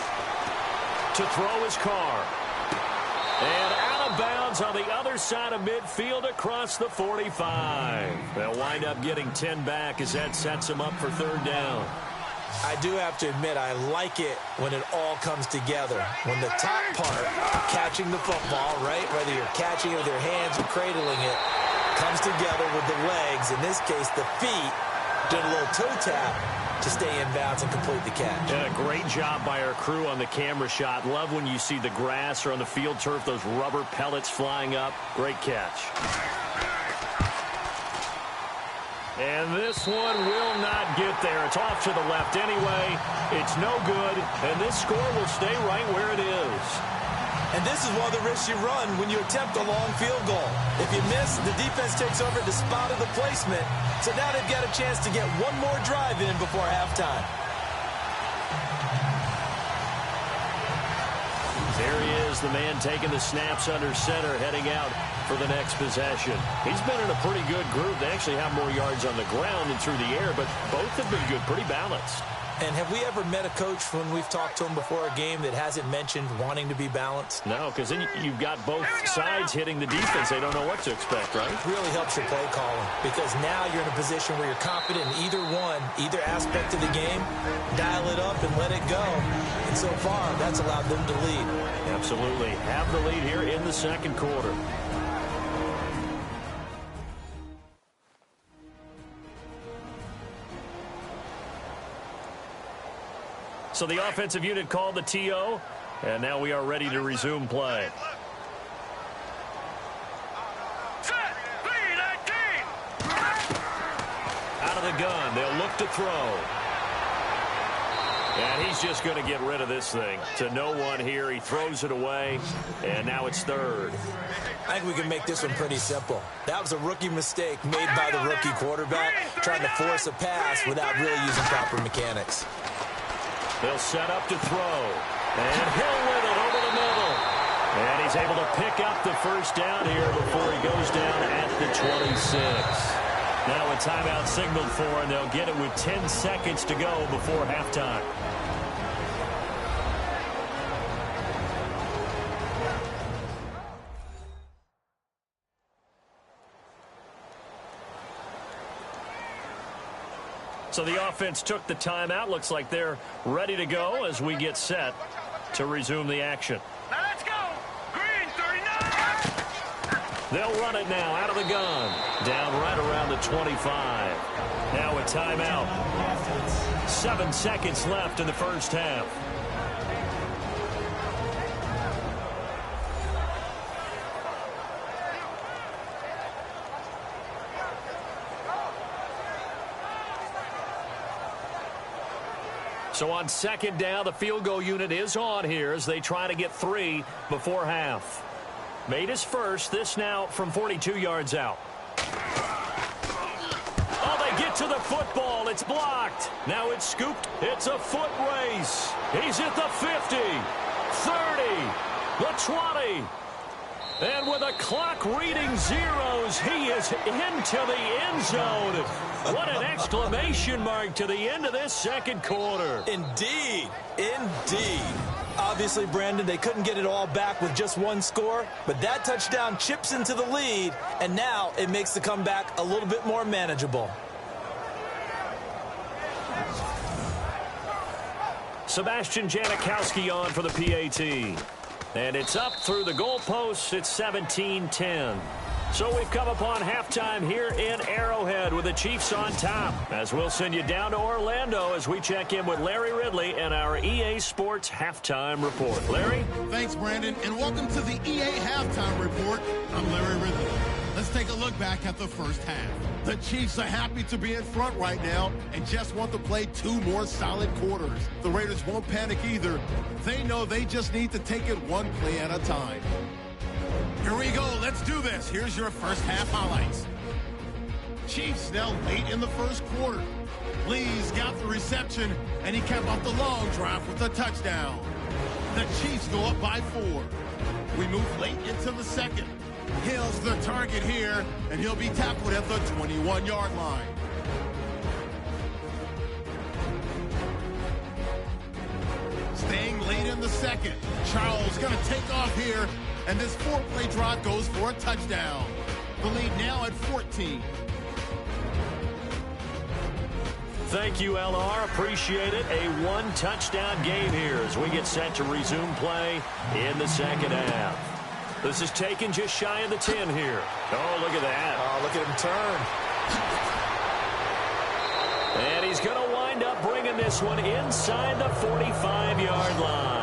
To throw his Carr. And out of bounds on the other side of midfield across the 45. They'll wind up getting 10 back as that sets them up for 3rd down. I do have to admit, I like it when it all comes together. When the top part, catching the football, right, whether you're catching it with your hands or cradling it, comes together with the legs, in this case the feet, doing a little toe tap to stay in bounds and complete the catch. And a great job by our crew on the camera shot. Love when you see the grass or on the field turf, those rubber pellets flying up. Great catch. And this one will not get there. It's off to the left anyway. It's no good, and this score will stay right where it is. And this is one of the risks you run when you attempt a long field goal. If you miss, the defense takes over at the spot of the placement. So now they've got a chance to get one more drive in before halftime. There he is, the man taking the snaps under center, heading out for the next possession. He's been in a pretty good group. They actually have more yards on the ground than through the air, but both have been good, pretty balanced. And have we ever met a coach when we've talked to him before a game that hasn't mentioned wanting to be balanced? No, because then you've got both sides hitting the defense. They don't know what to expect, right? It really helps your play calling, because now you're in a position where you're confident in either aspect of the game. Dial it up and let it go. And so far, that's allowed them to lead. Absolutely. Have the lead here in the second quarter. So the offensive unit called the TO, and now we are ready to resume play. Set, B-19. Out of the gun, they'll look to throw. And he's just going to get rid of this thing. To no one here, he throws it away, and now it's third. I think we can make this one pretty simple. That was a rookie mistake made by the rookie quarterback, trying to force a pass without really using proper mechanics. They'll set up to throw. And Hill with it over the middle. And he's able to pick up the first down here before he goes down at the 26. Now a timeout signaled for, and they'll get it with 10 seconds to go before halftime. So the offense took the timeout. Looks like they're ready to go as we get set to resume the action. Now let's go. Green 39. They'll run it now out of the gun. Down right around the 25. Now a timeout. 7 seconds left in the first half. So on second down, the field goal unit is on here as they try to get 3 before half. Made his first. This now from 42 yards out. Oh, they get to the football. It's blocked. Now it's scooped. It's a foot race. He's at the 50, 30, the 20. And with a clock reading zeros, he is into the end zone. What an exclamation mark to the end of this second quarter. Indeed. Indeed. Obviously, Brandon, they couldn't get it all back with just one score, but that touchdown chips into the lead, and now it makes the comeback a little bit more manageable. Sebastian Janikowski on for the PAT. And it's up through the goalposts. It's 17-10. So we've come upon halftime here in Arrowhead with the Chiefs on top. As we'll send you down to Orlando as we check in with Larry Ridley and our EA Sports Halftime Report. Larry? Thanks, Brandon, and welcome to the EA Halftime Report. I'm Larry Ridley. Let's take a look back at the first half. The Chiefs are happy to be in front right now and just want to play 2 more solid quarters. The Raiders won't panic either. They know they just need to take it 1 play at a time. Here we go. Let's do this. Here's your first half highlights. Chiefs now late in the first quarter. Lee's got the reception, and he kept up the long drive with a touchdown. The Chiefs go up by 4. We move late into the second. Hill's the target here, and he'll be tackled at the 21-yard line. Staying late in the second. Charles going to take off here, and this 4-play drive goes for a touchdown. The lead now at 14. Thank you, LR. Appreciate it. A one-touchdown game here as we get set to resume play in the second half. This is taken just shy of the 10 here. Oh, look at that. Oh, look at him turn. And he's going to wind up bringing this one inside the 45-yard line.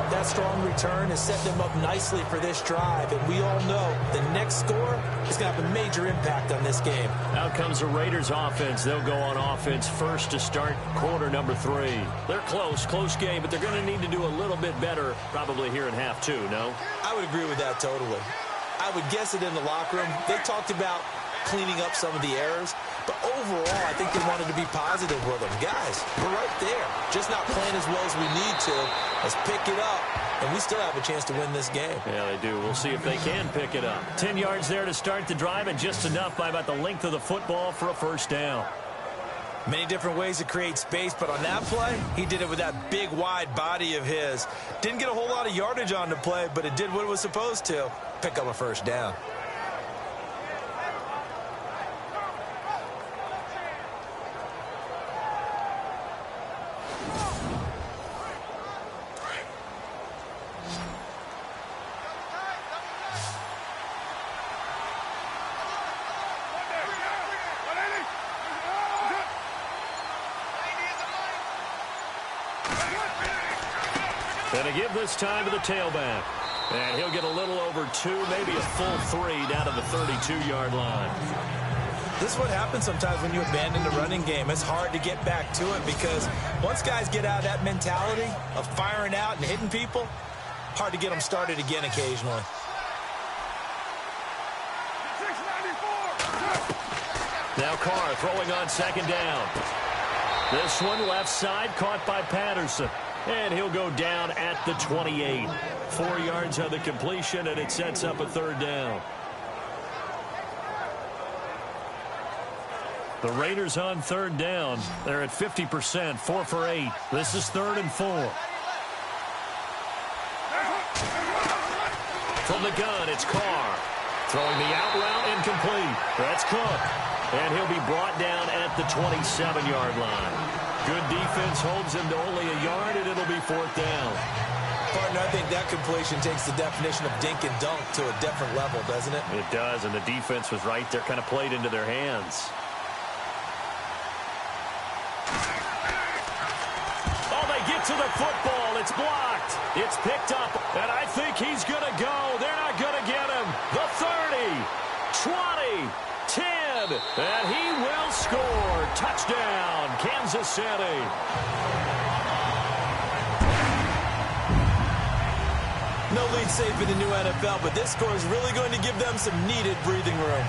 That strong return is setting them up nicely for this drive, and we all know the next score is going to have a major impact on this game. Out comes the Raiders offense. They'll go on offense first to start quarter number 3. They're close game, but they're going to need to do a little bit better probably here in half 2, no? I would agree with that totally. I would guess it in the locker room. They talked about cleaning up some of the errors, but overall, I think they wanted to be positive with them. Guys, we're right there. Just not playing as well as we need to. Let's pick it up, and we still have a chance to win this game. Yeah, they do. We'll see if they can pick it up. 10 yards there to start the drive, and just enough by about the length of the football for a first down. Many different ways to create space, but on that play, he did it with that big, wide body of his. Didn't get a whole lot of yardage on the play, but it did what it was supposed to. Pick up a first down. And to give this time to the tailback. And he'll get a little over 2, maybe a full 3 down to the 32-yard line. This is what happens sometimes when you abandon the running game. It's hard to get back to it because once guys get out of that mentality of firing out and hitting people, hard to get them started again occasionally. Now Carr throwing on second down. This one left side caught by Patterson. And he'll go down at the 28. 4 yards on the completion, and it sets up a third down. The Raiders on third down. They're at 50%, 4 for 8. This is 3rd and 4. From the gun, it's Carr. Throwing the out route incomplete. That's Cook. And he'll be brought down at the 27-yard line. Good defense holds him to only a yard, and it'll be 4th down. Partner, I think that completion takes the definition of dink and dunk to a different level, doesn't it? It does, and the defense was right there, kind of played into their hands. Oh, they get to the football. It's blocked. It's picked up, and I think he's going to go. They're not going to get him. The 30, 20, 10, and he will score. Touchdown, Kansas City. No lead safe in the new NFL, but this score is really going to give them some needed breathing room.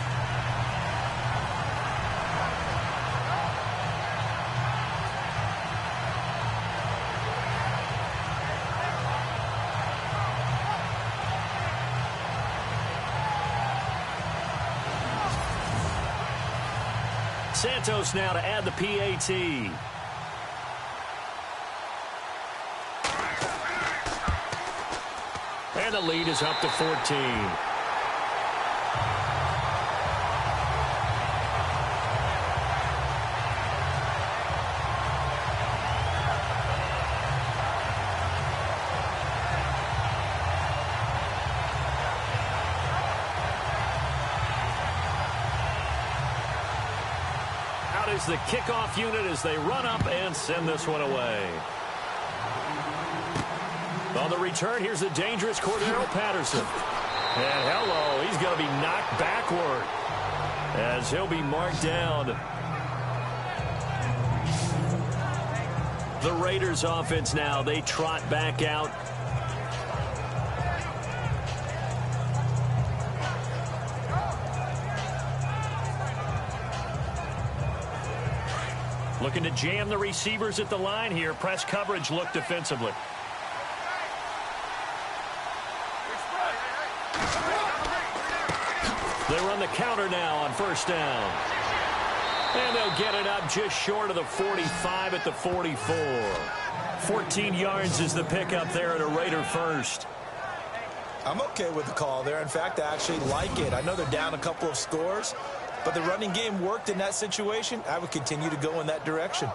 Santos now to add the PAT. And the lead is up to 14. Out is the kickoff unit as they run up and send this one away. On the return, here's the dangerous Cordero Patterson. And hello, he's going to be knocked backward as he'll be marked down. The Raiders offense now, they trot back out. Looking to jam the receivers at the line here. Press coverage look defensively. They run the counter now on first down. And they'll get it up just short of the 45 at the 44. 14 yards is the pickup there at a Raider first. I'm okay with the call there. In fact, I actually like it. I know they're down a couple of scores, but the running game worked in that situation. I would continue to go in that direction.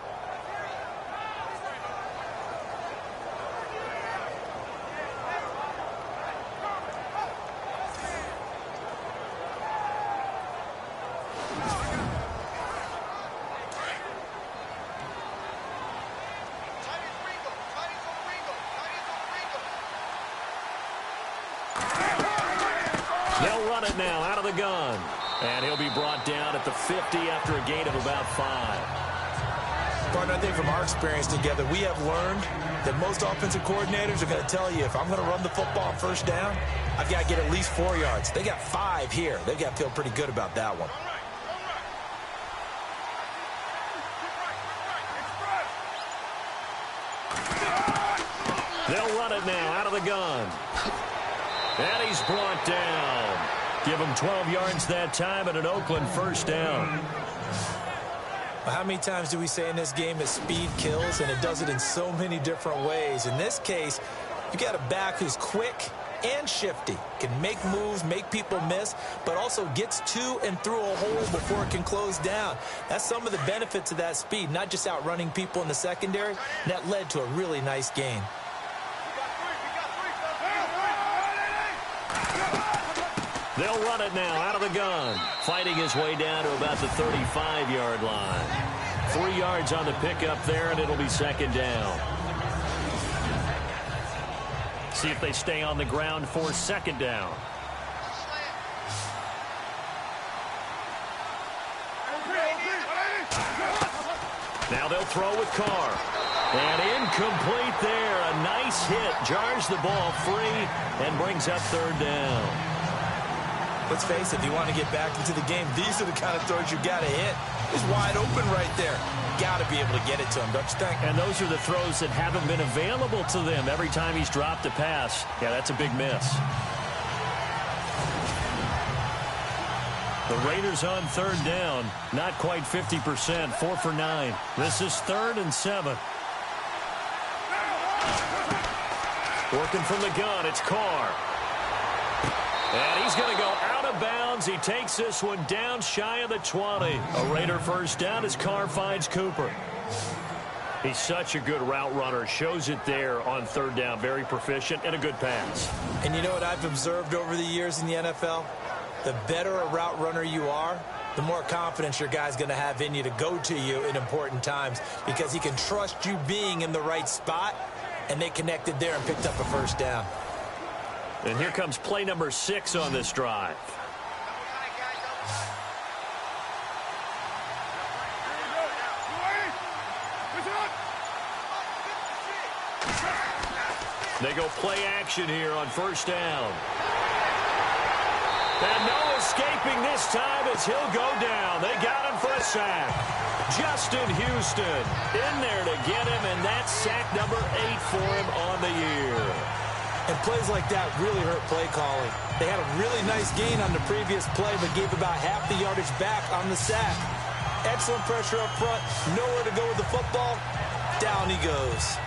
They'll run it now out of the gun. And he'll be brought down at the 50 after a gain of about 5. Partner, I think from our experience together, we have learned that most offensive coordinators are going to tell you, if I'm going to run the football on first down, I've got to get at least 4 yards. They got 5 here. They've got to feel pretty good about that one. They'll run it now out of the gun. And he's brought down. Give him 12 yards that time and an Oakland first down. Well, how many times do we say in this game that speed kills, and it does it in so many different ways? In this case, you got a back who's quick and shifty, can make moves, make people miss, but also gets to and through a hole before it can close down. That's some of the benefits of that speed, not just outrunning people in the secondary. And that led to a really nice gain. They'll run it now out of the gun. Fighting his way down to about the 35-yard line. 3 yards on the pickup there, and it'll be second down. See if they stay on the ground for second down. Now they'll throw with Carr. And incomplete there. A nice hit. Jars the ball free and brings up third down. Let's face it, if you want to get back into the game, these are the kind of throws you got to hit. He's wide open right there. Got to be able to get it to him, don't you think? And those are the throws that haven't been available to them every time he's dropped a pass. Yeah, that's a big miss. The Raiders on third down. Not quite 50%. 4 for 9. This is 3rd and 7. Working from the gun, it's Carr. And he's going to go out of bounds. He takes this one down shy of the 20. A Raider first down as Carr finds Cooper. He's such a good route runner. Shows it there on third down. Very proficient and a good pass. And you know what I've observed over the years in the NFL? The better a route runner you are, the more confidence your guy's going to have in you to go to you in important times, because he can trust you being in the right spot, and they connected there and picked up a first down. And here comes play number 6 on this drive. They go play action here on first down. And no escaping this time as he'll go down. They got him for a sack. Justin Houston in there to get him, and that's sack number 8 for him on the year. And plays like that really hurt play calling. They had a really nice gain on the previous play, but gave about half the yardage back on the sack. Excellent pressure up front. Nowhere to go with the football. Down he goes.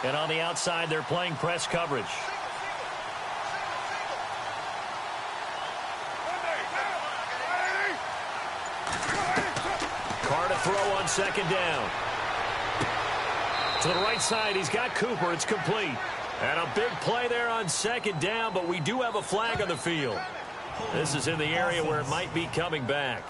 And on the outside, they're playing press coverage. Carr to throw on second down. To the right side, he's got Cooper. It's complete. And a big play there on second down, but we do have a flag on the field. This is in the area where it might be coming back.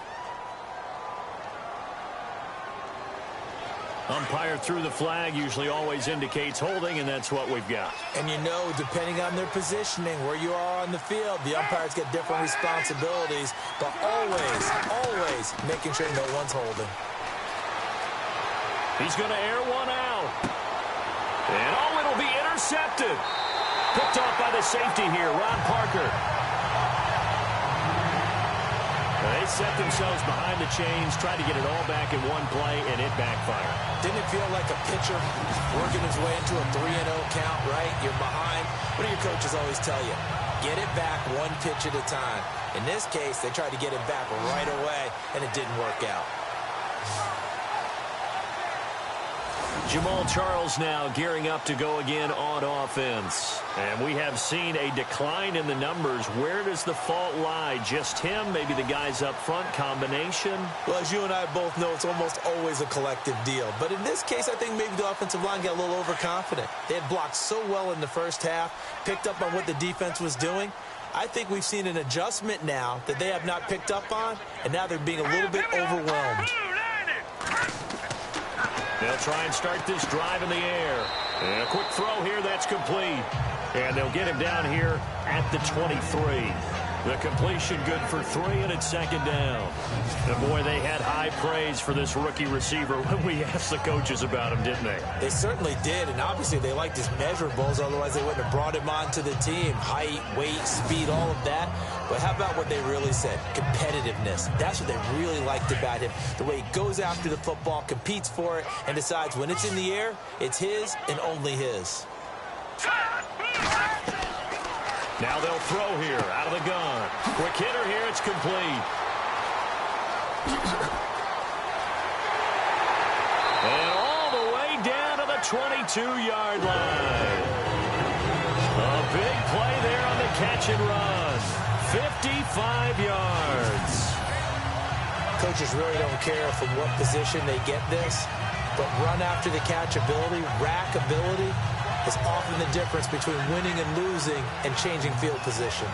Umpire threw the flag, usually always indicates holding, and that's what we've got. And you know, depending on their positioning, where you are on the field, the umpires get different responsibilities, but always making sure no one's holding. He's going to air one out. And it'll be intercepted. Picked off by the safety here, Ron Parker. They set themselves behind the chains, tried to get it all back in one play, and it backfired. Didn't it feel like a pitcher working his way into a 3-0 count, right? You're behind. What do your coaches always tell you? Get it back one pitch at a time. In this case, they tried to get it back right away, and it didn't work out. Jamal Charles now gearing up to go again on offense. And we have seen a decline in the numbers. Where does the fault lie? Just him? Maybe the guys up front? Combination? Well, as you and I both know, it's almost always a collective deal. But in this case, I think maybe the offensive line got a little overconfident. They had blocked so well in the first half, picked up on what the defense was doing. I think we've seen an adjustment now that they have not picked up on, and now they're being a little bit overwhelmed. They'll try and start this drive in the air. And a quick throw here, that's complete. And they'll get him down here at the 23. The completion good for 3, and it's second down. And boy, they had high praise for this rookie receiver when we asked the coaches about him, didn't they? They certainly did, and obviously they liked his measurables, otherwise they wouldn't have brought him onto the team. Height, weight, speed, all of that. But how about what they really said? Competitiveness. That's what they really liked about him. The way he goes after the football, competes for it, and decides when it's in the air, it's his and only his. Now they'll throw here out of the gun. Quick hitter here, it's complete. And all the way down to the 22-yard line. A big play there on the catch and run. 55 yards. Coaches really don't care from what position they get this, but run after the catch ability, rack ability, is often the difference between winning and losing and changing field position.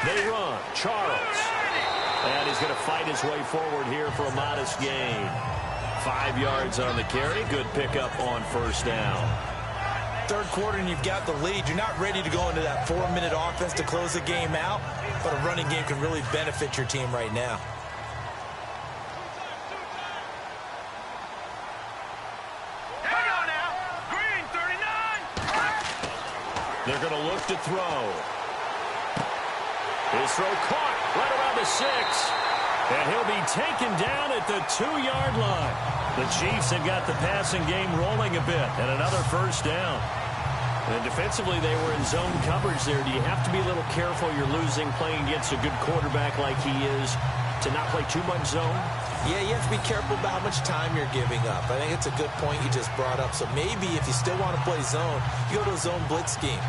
They run. Charles. And he's going to fight his way forward here for a modest gain. 5 yards on the carry. Good pickup on first down. Third quarter and you've got the lead. You're not ready to go into that 4-minute offense to close the game out, but a running game can really benefit your team right now. Hang on now. Green, 39. They're going to look to throw. His throw caught right around the 6. And he'll be taken down at the 2-yard line. The Chiefs have got the passing game rolling a bit, and another first down. And defensively, they were in zone coverage there. Do you have to be a little careful? You're losing, playing against a good quarterback like he is, to not play too much zone? Yeah, you have to be careful about how much time you're giving up. I think it's a good point you just brought up. So maybe if you still want to play zone, you go to a zone blitz scheme.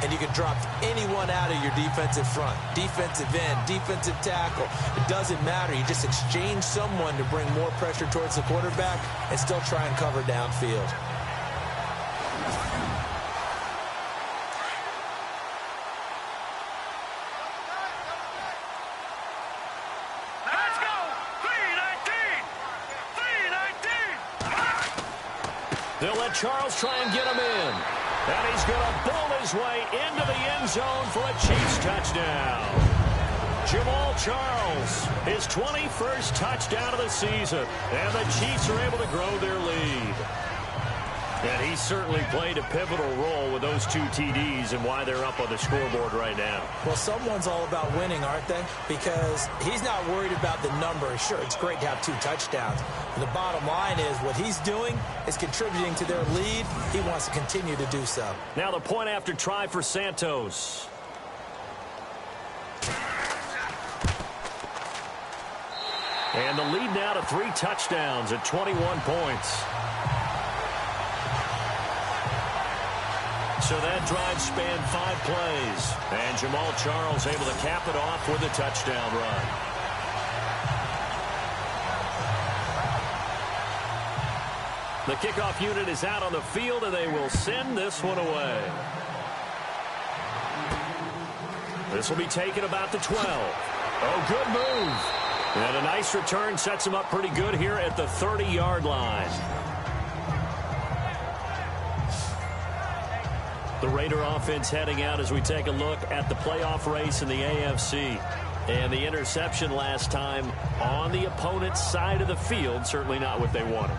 And you can drop anyone out of your defensive front, defensive end, defensive tackle. It doesn't matter. You just exchange someone to bring more pressure towards the quarterback and still try and cover downfield. Let's go. 3-19. They'll let Charles try and get him in. And he's going to bull his way into the end zone for a Chiefs touchdown. Jamal Charles, his 21st touchdown of the season. And the Chiefs are able to grow their lead. And he certainly played a pivotal role with those 2 TDs and why they're up on the scoreboard right now. Well, someone's all about winning, aren't they? Because he's not worried about the number. Sure, it's great to have 2 touchdowns. But the bottom line is what he's doing is contributing to their lead. He wants to continue to do so. Now the point after try for Santos. And the lead now to 3 touchdowns at 21 points. So that drive spanned 5 plays. And Jamal Charles able to cap it off with a touchdown run. The kickoff unit is out on the field, and they will send this one away. This will be taken about the 12. Oh, good move. And a nice return sets him up pretty good here at the 30-yard line. The Raider offense heading out as we take a look at the playoff race in the AFC. And the interception last time on the opponent's side of the field, certainly not what they wanted.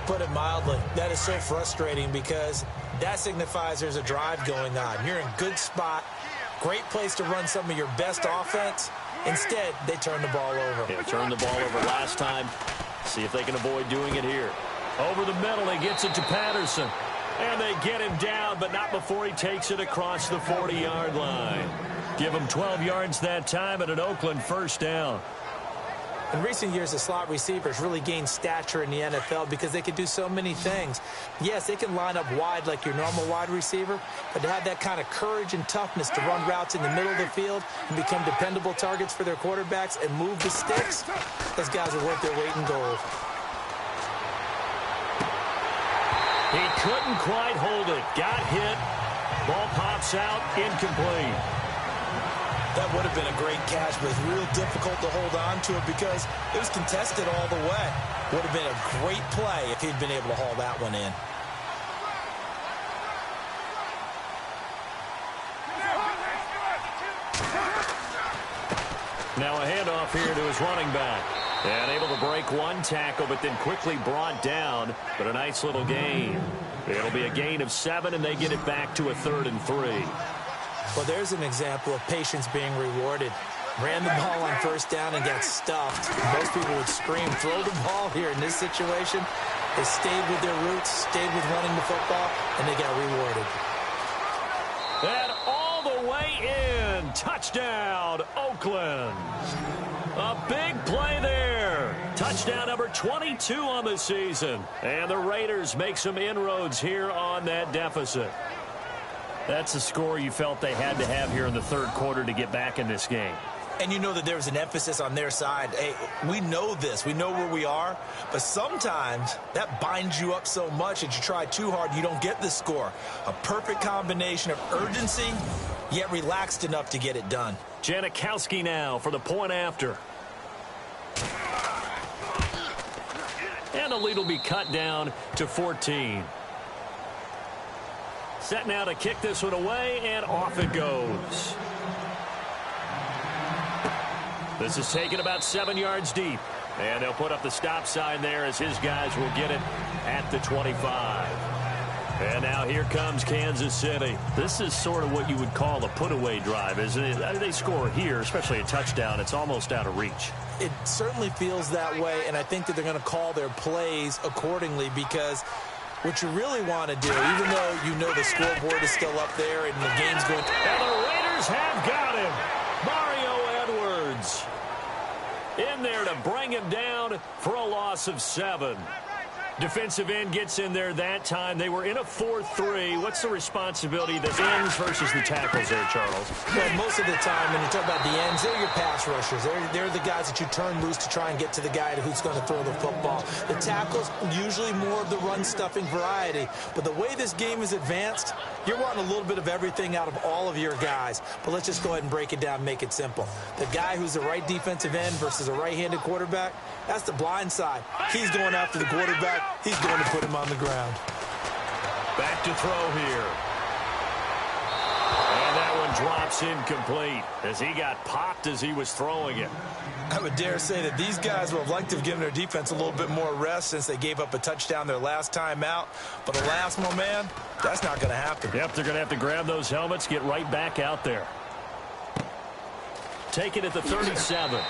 Put it mildly, that is so frustrating because that signifies there's a drive going on. You're in a good spot, great place to run some of your best offense. Instead, they turn the ball over. Yeah, turned the ball over last time. See if they can avoid doing it here. Over the middle, he gets it to Patterson. And they get him down, but not before he takes it across the 40-yard line. Give him 12 yards that time and an Oakland first down. In recent years, the slot receivers really gained stature in the NFL because they can do so many things. Yes, they can line up wide like your normal wide receiver, but to have that kind of courage and toughness to run routes in the middle of the field and become dependable targets for their quarterbacks and move the sticks, those guys are worth their weight in gold. He couldn't quite hold it. Got hit. Ball pops out. Incomplete. That would have been a great catch, but it's real difficult to hold on to it because it was contested all the way. Would have been a great play if he'd been able to haul that one in. Now a handoff here to his running back. And able to break one tackle, but then quickly brought down. But a nice little gain. It'll be a gain of 7, and they get it back to a 3rd and 3. Well, there's an example of patience being rewarded. Ran the ball on first down and got stuffed. Most people would scream, throw the ball here in this situation. They stayed with their roots, stayed with running the football, and they got rewarded. And all the way in. Touchdown, Oakland. A big play there. Touchdown number 22 on the season. And the Raiders make some inroads here on that deficit. That's a score you felt they had to have here in the third quarter to get back in this game. And you know that there was an emphasis on their side. Hey, we know this. We know where we are. But sometimes that binds you up so much that you try too hard, you don't get the score. A perfect combination of urgency, yet relaxed enough to get it done. Janikowski now for the point after. And the lead will be cut down to 14. Set now to kick this one away, and off it goes. This is taken about 7 yards deep. And they'll put up the stop sign there as his guys will get it at the 25. And now here comes Kansas City. This is sort of what you would call a put-away drive, isn't it? I mean, they score here, especially a touchdown. It's almost out of reach. It certainly feels that way, and I think that they're going to call their plays accordingly because what you really want to do, even though you know the scoreboard is still up there and the game's going to... And the Raiders have got him. Mario Edwards in there to bring him down for a loss of 7. Defensive end gets in there that time. They were in a 4-3. What's the responsibility, the ends versus the tackles there, Charles? Well, most of the time, when you talk about the ends, they're your pass rushers. They're the guys that you turn loose to try and get to the guy who's going to throw the football. The tackles, usually more of the run-stuffing variety. But the way this game is advanced, you're wanting a little bit of everything out of all of your guys. But let's just go ahead and break it down and make it simple. The guy who's the right defensive end versus a right-handed quarterback, that's the blind side. He's going after the quarterback. He's going to put him on the ground. Back to throw here. And that one drops incomplete as he got popped as he was throwing it. I would dare say that these guys would have liked to have given their defense a little bit more rest since they gave up a touchdown their last time out. But alas, my man, that's not going to happen. Yep, they're going to have to grab those helmets, get right back out there. Take it at the 37.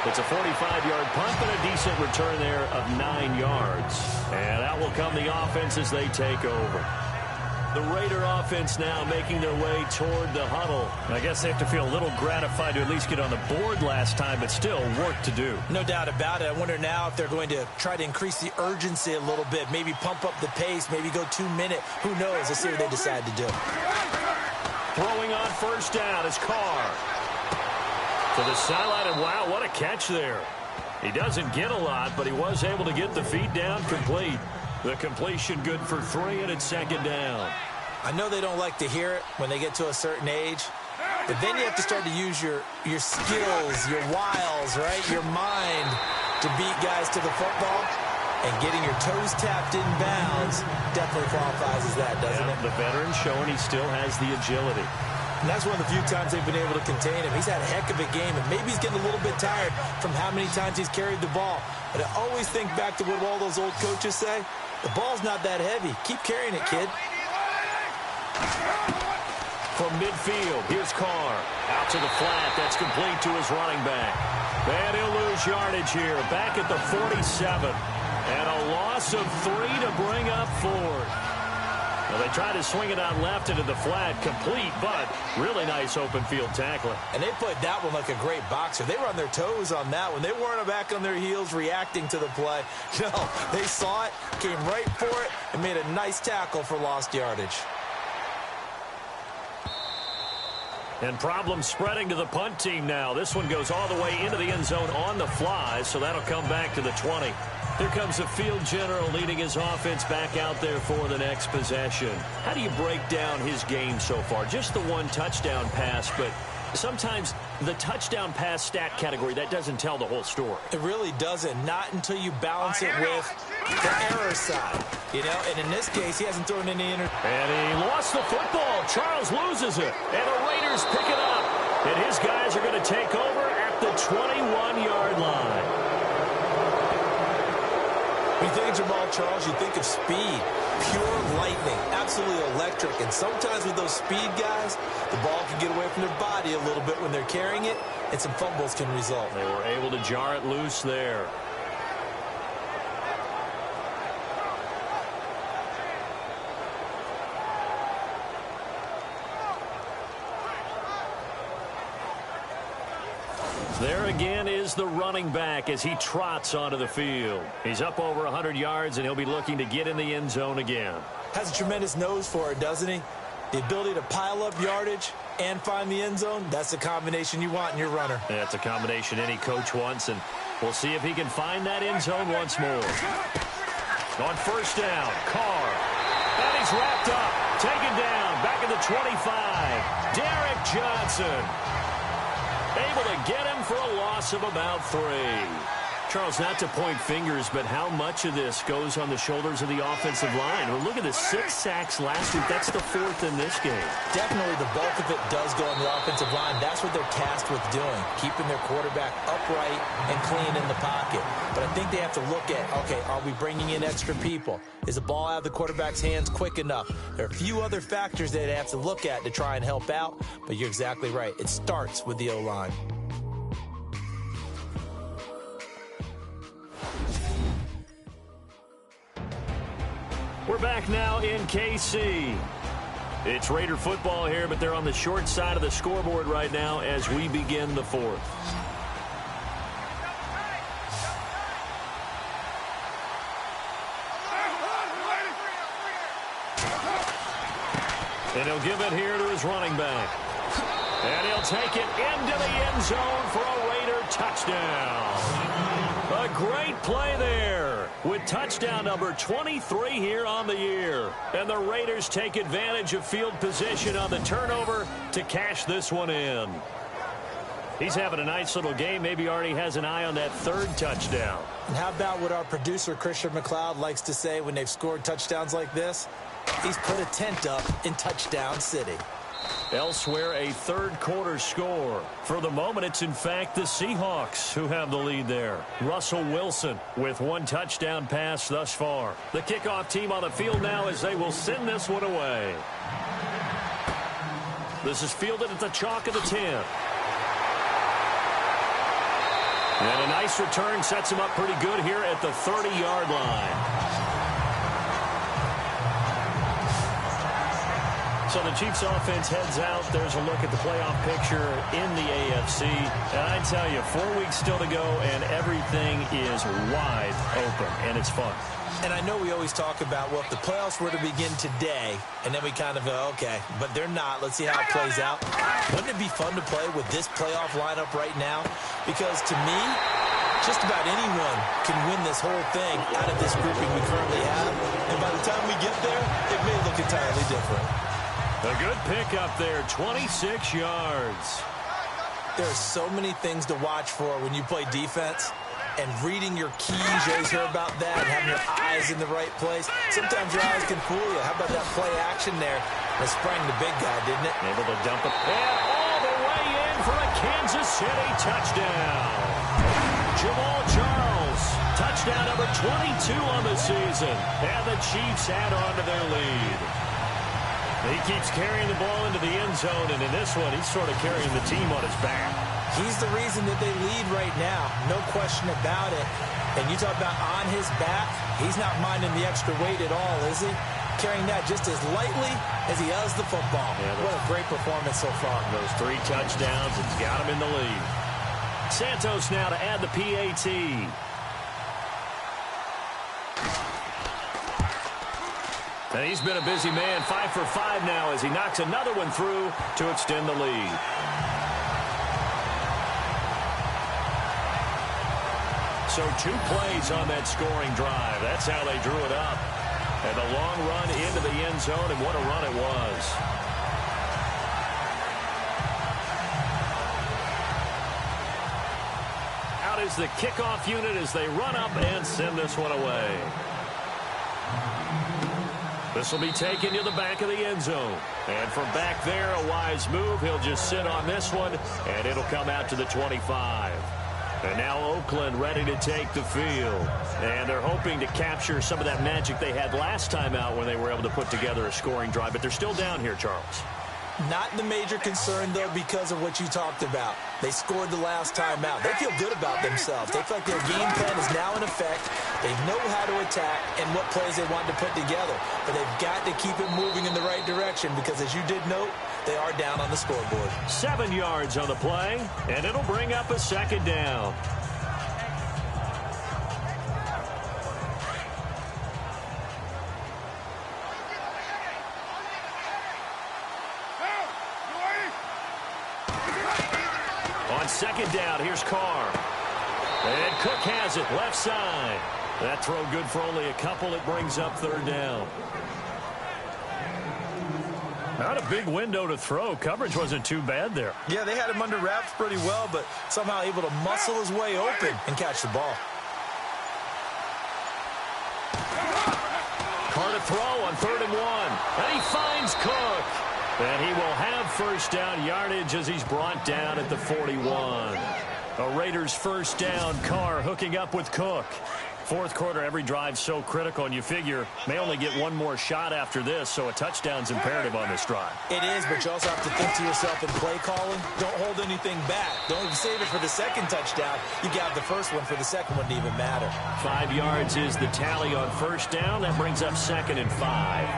It's a 45-yard punt, but a decent return there of 9 yards. And out will come the offense as they take over. The Raider offense now making their way toward the huddle. I guess they have to feel a little gratified to at least get on the board last time, but still work to do. No doubt about it. I wonder now if they're going to try to increase the urgency a little bit, maybe pump up the pace, maybe go 2-minute. Who knows? Let's see what they decide to do. Throwing on first down is Carr. To the sideline, and wow, what a catch there. He doesn't get a lot, but he was able to get the feet down complete. The completion good for 3, and it's second down. I know they don't like to hear it when they get to a certain age, But then you have to start to use your skills, your wiles, right? Your mind to beat guys to the football. And getting your toes tapped in bounds definitely qualifies as that, doesn't it? The veteran showing he still has the agility. And that's one of the few times they've been able to contain him. He's had a heck of a game, and maybe he's getting a little bit tired from how many times he's carried the ball. But I always think back to what all those old coaches say. The ball's not that heavy. Keep carrying it, kid. From midfield, here's Carr. Out to the flat. That's complete to his running back. And he'll lose yardage here. Back at the 47. And a loss of 3 to bring up 4. Well, they tried to swing it out left into the flat. Complete, but really nice open field tackling. And they played that one like a great boxer. They were on their toes on that one. They weren't back on their heels reacting to the play. No, they saw it, came right for it, and made a nice tackle for lost yardage. And problems spreading to the punt team now. This one goes all the way into the end zone on the fly, so that'll come back to the 20. Here comes the field general leading his offense back out there for the next possession. How do you break down his game so far? Just the one touchdown pass, but sometimes the touchdown pass stat category, that doesn't tell the whole story. It really doesn't. Not until you balance it with the error side. You know, and in this case, he hasn't thrown any And he lost the football. Charles loses it. And the Raiders pick it up. And his guys are going to take over at the 21-yard line. When you think of Jamal Charles, you think of speed, pure lightning, absolutely electric. And sometimes with those speed guys, the ball can get away from their body a little bit when they're carrying it, and some fumbles can result. They were able to jar it loose there. There again is the running back as he trots onto the field. He's up over 100 yards, and he'll be looking to get in the end zone again. Has a tremendous nose for it, doesn't he? The ability to pile up yardage and find the end zone, that's the combination you want in your runner. That's a combination any coach wants, and we'll see if he can find that end zone once more. On first down, Carr. And he's wrapped up, taken down, back at the 25. Derek Johnson. Able to get him for a loss of about 3. Charles, not to point fingers, but how much of this goes on the shoulders of the offensive line? Well, look at the 6 sacks last week. That's the 4th in this game. Definitely the bulk of it does go on the offensive line. That's what they're tasked with doing, keeping their quarterback upright and clean in the pocket. But I think they have to look at, okay, are we bringing in extra people? Is the ball out of the quarterback's hands quick enough? There are a few other factors they have to look at to try and help out, but you're exactly right. It starts with the O-line. We're back now in KC. It's Raider football here, but they're on the short side of the scoreboard right now as we begin the 4th. And he'll give it here to his running back. And he'll take it into the end zone for a Raider touchdown. A great play there with touchdown number 23 here on the year. And the Raiders take advantage of field position on the turnover to cash this one in. He's having a nice little game. Maybe already has an eye on that 3rd touchdown. And how about what our producer, Christian McLeod, likes to say when they've scored touchdowns like this? He's put a tent up in Touchdown City. Elsewhere, a 3rd quarter score. For the moment, it's in fact the Seahawks who have the lead there. Russell Wilson with 1 touchdown pass thus far. The kickoff team on the field now as they will send this one away. This is fielded at the chalk of the 10. And a nice return sets him up pretty good here at the 30-yard line. So the Chiefs offense heads out. There's a look at the playoff picture in the AFC. And I tell you, 4 weeks still to go, and everything is wide open, and it's fun. And I know we always talk about, well, if the playoffs were to begin today, and then we kind of go, okay, but they're not. Let's see how it plays out. Wouldn't it be fun to play with this playoff lineup right now? Because to me, just about anyone can win this whole thing out of this grouping we currently have. And by the time we get there, it may look entirely different. A good pickup there, 26 yards. There are so many things to watch for when you play defense. And reading your keys, you always hear about that, and having your eyes in the right place. Sometimes your eyes can fool you. How about that play action there? That sprang the big guy, didn't it? Able to dump it. And all the way in for a Kansas City touchdown. Jamal Charles, touchdown number 22 on the season. And the Chiefs add on to their lead. He keeps carrying the ball into the end zone, and in this one, he's sort of carrying the team on his back. He's the reason that they lead right now. No question about it. And you talk about on his back, he's not minding the extra weight at all, is he? Carrying that just as lightly as he does the football. Yeah, what a great performance so far. Those 3 touchdowns, it's got him in the lead. Santos now to add the PAT. And he's been a busy man, 5 for 5 now as he knocks another one through to extend the lead. So 2 plays on that scoring drive. That's how they drew it up. And a long run into the end zone, and what a run it was. Out is the kickoff unit as they run up and send this one away. This will be taken to the back of the end zone. And from back there, a wise move. He'll just sit on this one, and it'll come out to the 25. And now Oakland ready to take the field. And they're hoping to capture some of that magic they had last time out when they were able to put together a scoring drive. But they're still down here, Charles. Not the major concern, though, because of what you talked about. They scored the last time out. They feel good about themselves. They feel like their game plan is now in effect. They know how to attack and what plays they want to put together. But they've got to keep it moving in the right direction because, as you did note, they are down on the scoreboard. 7 yards on the play, and it'll bring up a second down. On second down, here's Carr. And Cook has it, left side. That throw good for only a couple. It brings up 3rd down. Not a big window to throw. Coverage wasn't too bad there. Yeah, they had him under wraps pretty well, but somehow able to muscle his way open and catch the ball. Carr to throw on 3rd and 1. And he finds Cook. And he will have first down yardage as he's brought down at the 41. A Raiders first down. Carr hooking up with Cook. 4th quarter, every drive so critical, and you figure may only get one more shot after this, so a touchdown's imperative on this drive. It is, but you also have to think to yourself in play calling, don't hold anything back. Don't save it for the second touchdown. You got the first one for the second one to even matter. 5 yards is the tally on first down. That brings up 2nd and 5.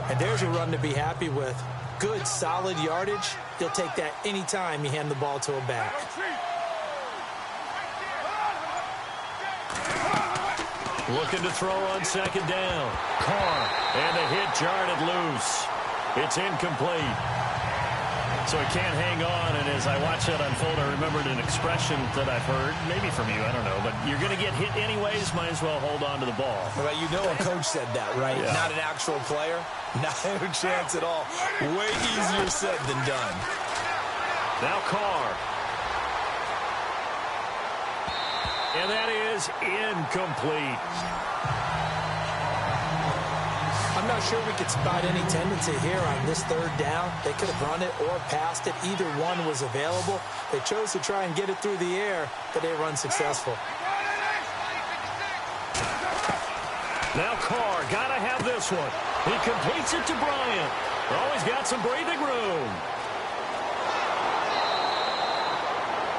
And there's a run to be happy with. Good, solid yardage. You'll take that anytime you hand the ball to a back. Looking to throw on second down. Carr, and the hit jarred it loose. It's incomplete. So he can't hang on, and as I watch that unfold, I remembered an expression that I've heard, maybe from you, I don't know, but you're going to get hit anyways, might as well hold on to the ball. Well, you know a coach said that, right? Yeah. Not an actual player. Not a chance at all. Way easier said than done. Now Carr. And that is incomplete. I'm not sure we could spot any tendency here on this 3rd down. They could have run it or passed it. Either one was available. They chose to try and get it through the air, but they run successful. Now Carr, gotta have this one. He completes it to Bryant. Always got some breathing room.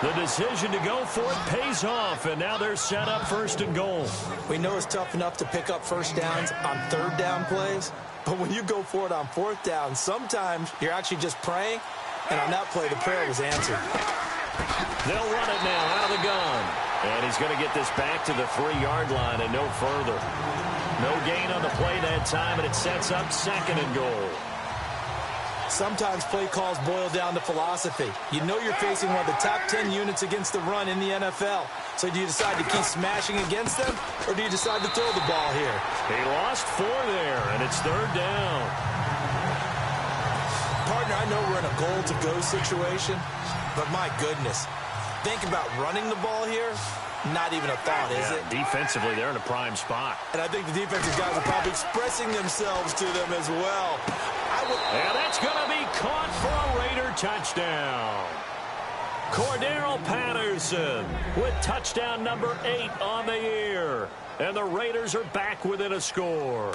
The decision to go for it pays off, and now they're set up 1st and goal. We know it's tough enough to pick up first downs on 3rd down plays, but when you go for it on 4th down, sometimes you're actually just praying, and on that play, the prayer was answered. They'll run it now out of the gun, and he's going to get this back to the 3-yard line and no further. No gain on the play that time, and it sets up 2nd and goal. Sometimes play calls boil down to philosophy. You know you're facing one of the top 10 units against the run in the NFL. So do you decide to keep smashing against them, or do you decide to throw the ball here? He lost 4 there, and it's 3rd down. know we're in a goal-to-go situation, but my goodness, think about running the ball here. Not even a thought, is it? Defensively, they're in a prime spot. And I think the defensive guys are probably expressing themselves to them as well. And that's going to be caught for a Raider touchdown. Cordero Patterson with touchdown number 8 on the year. And the Raiders are back within a score.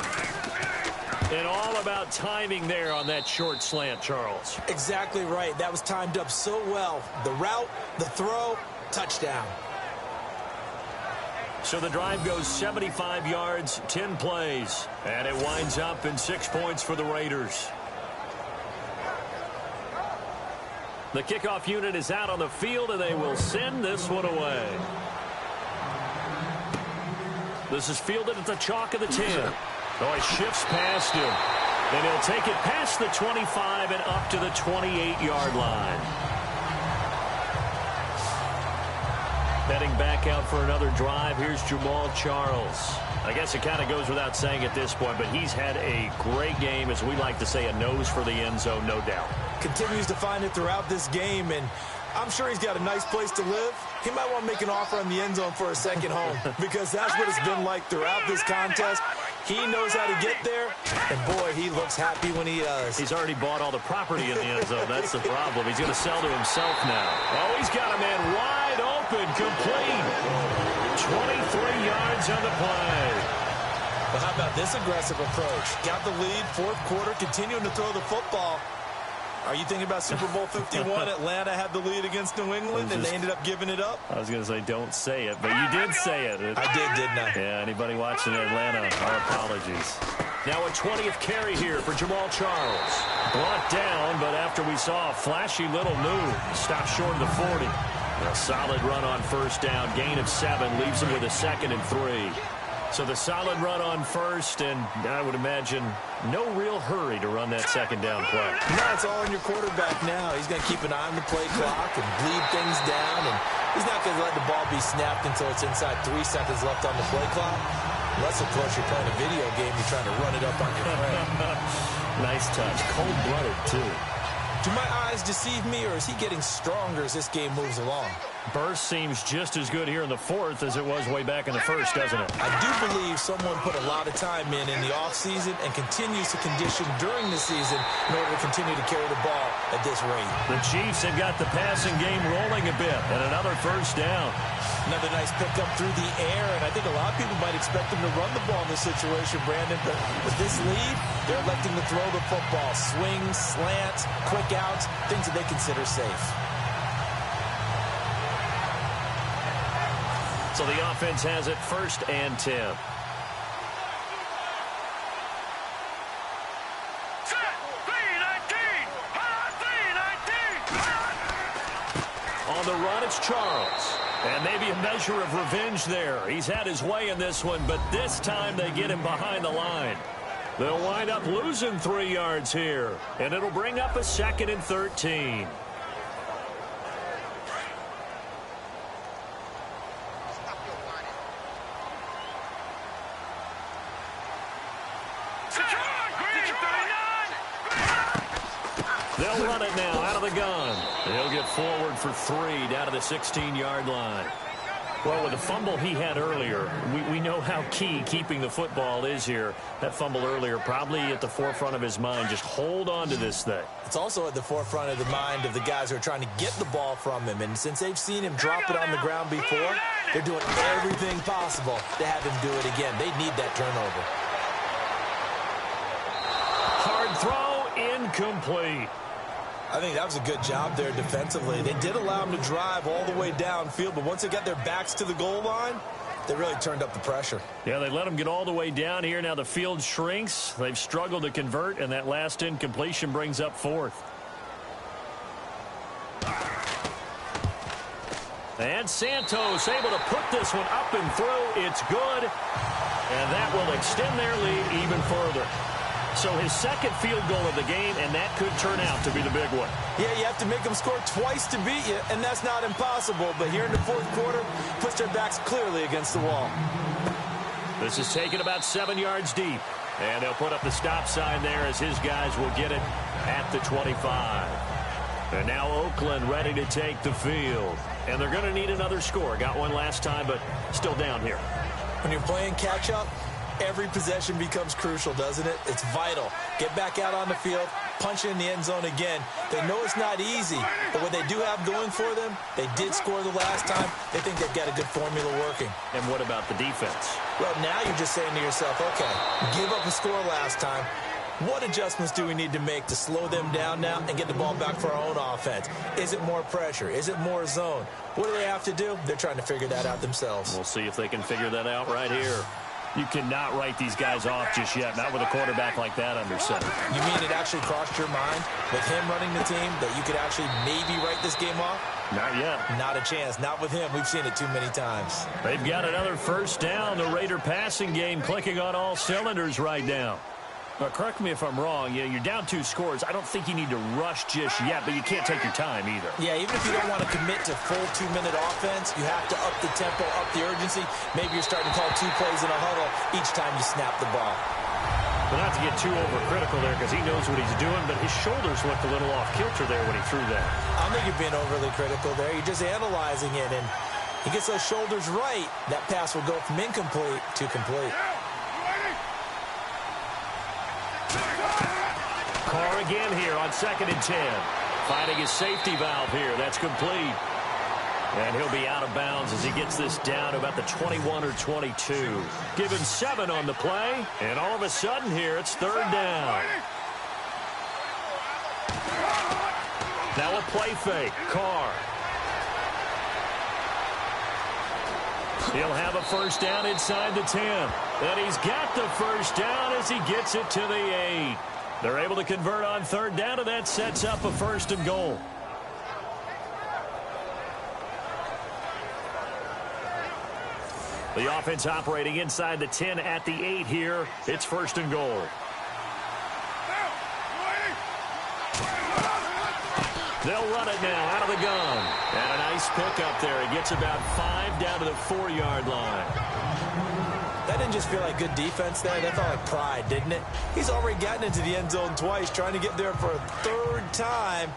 And all about timing there on that short slant, Charles. Exactly right. That was timed up so well. The route, the throw, touchdown. So the drive goes 75 yards, 10 plays. And it winds up in 6 points for the Raiders. The kickoff unit is out on the field, and they will send this one away. This is fielded at the chalk of the 10. Oh, he shifts past him. And he'll take it past the 25 and up to the 28-yard line. Heading back out for another drive, here's Jamal Charles. I guess it kind of goes without saying at this point, but he's had a great game, as we like to say, a nose for the end zone, no doubt. Continues to find it throughout this game, and I'm sure he's got a nice place to live. He might want to make an offer on the end zone for a second home, because that's what it's been like throughout this contest. He knows how to get there, and boy, he looks happy when he does. He's already bought all the property in the end zone. That's the problem. He's going to sell to himself now. Oh, he's got a man wide open, complete. 23 yards on the play. But how about this aggressive approach? Got the lead, fourth quarter, continuing to throw the football. Are you thinking about Super Bowl 51? Atlanta had the lead against New England, and they ended up giving it up? I was going to say, don't say it, but you did say it. I did, didn't I? Yeah, anybody watching Atlanta, our apologies. Now a 20th carry here for Jamal Charles. Brought down, but after we saw a flashy little move, stopped short of the 40. A solid run on first down, gain of 7, leaves him with a 2nd and 3. So the solid run on first, and I would imagine no real hurry to run that second down play. No, it's all on your quarterback now. He's going to keep an eye on the play clock and bleed things down, and he's not going to let the ball be snapped until it's inside 3 seconds left on the play clock. Unless, of course, you're playing a video game, you're trying to run it up on your friend. Nice touch. Cold-blooded, too. Do my eyes deceive me, or is he getting stronger as this game moves along? Burst seems just as good here in the fourth as it was way back in the first, doesn't it? I do believe someone put a lot of time in the offseason and continues to condition during the season in order to continue to carry the ball at this rate. The Chiefs have got the passing game rolling a bit, and another first down. Another nice pickup through the air, and I think a lot of people might expect them to run the ball in this situation, Brandon, but with this lead, they're electing to throw the football. Swings, slants, quick outs, things that they consider safe. So the offense has it 1st and 10. On the run, it's Charles. And maybe a measure of revenge there. He's had his way in this one, but this time they get him behind the line. They'll wind up losing 3 yards here, and it'll bring up a 2nd and 13. They'll run it now out of the gun. He'll get forward for 3 down to the 16-yard line. Well, with the fumble he had earlier, we know how key keeping the football is here. That fumble earlier probably at the forefront of his mind. Just hold on to this thing. It's also at the forefront of the mind of the guys who are trying to get the ball from him. And since they've seen him drop it on the ground before, they're doing everything possible to have him do it again. They need that turnover. Hard throw, incomplete. I think that was a good job there defensively. They did allow him to drive all the way downfield, but once they got their backs to the goal line, they really turned up the pressure. Yeah, they let him get all the way down here. Now the field shrinks. They've struggled to convert, and that last incompletion brings up 4th. And Santos able to put this one up and through. It's good, and that will extend their lead even further. So his 2nd field goal of the game, and that could turn out to be the big one. Yeah, you have to make them score twice to beat you, and that's not impossible. But here in the fourth quarter, puts their backs clearly against the wall. This is taken about 7 yards deep. And they'll put up the stop sign there as his guys will get it at the 25. And now Oakland ready to take the field. And they're going to need another score. Got one last time, but still down here. When you're playing catch-up, every possession becomes crucial, doesn't it? It's vital. Get back out on the field, punch it in the end zone again. They know it's not easy, but what they do have going for them, they did score the last time. They think they've got a good formula working. And what about the defense? Well, now you're just saying to yourself, okay, give up a score last time. What adjustments do we need to make to slow them down now and get the ball back for our own offense? Is it more pressure? Is it more zone? What do they have to do? They're trying to figure that out themselves. We'll see if they can figure that out right here. You cannot write these guys off just yet, not with a quarterback like that under center. You mean it actually crossed your mind with him running the team that you could actually maybe write this game off? Not yet. Not a chance. Not with him. We've seen it too many times. They've got another first down. The Raider passing game clicking on all cylinders right now. Correct me if I'm wrong. You're down 2 scores. I don't think you need to rush just yet, but you can't take your time either. Yeah, even if you don't want to commit to full 2-minute offense, you have to up the tempo, up the urgency. Maybe you're starting to call 2 plays in a huddle each time you snap the ball. But not to get too overcritical there because he knows what he's doing, but his shoulders looked a little off kilter there when he threw that. I don't think you're being overly critical there. You're just analyzing it, and he gets those shoulders right. That pass will go from incomplete to complete. Carr again here on 2nd and 10. Finding his safety valve here. That's complete. And he'll be out of bounds as he gets this down to about the 21 or 22. Give him 7 on the play. And all of a sudden here, it's 3rd down. Now a play fake. Carr. He'll have a first down inside the 10. And he's got the first down as he gets it to the 8. They're able to convert on 3rd down, and that sets up a 1st and goal. The offense operating inside the 10 at the 8 here. It's 1st and goal. They'll run it now out of the gun. And a nice pickup there. He gets about 5 down to the 4-yard line. That didn't just feel like good defense there. That felt like pride, didn't it? He's already gotten into the end zone twice, trying to get there for a 3rd time.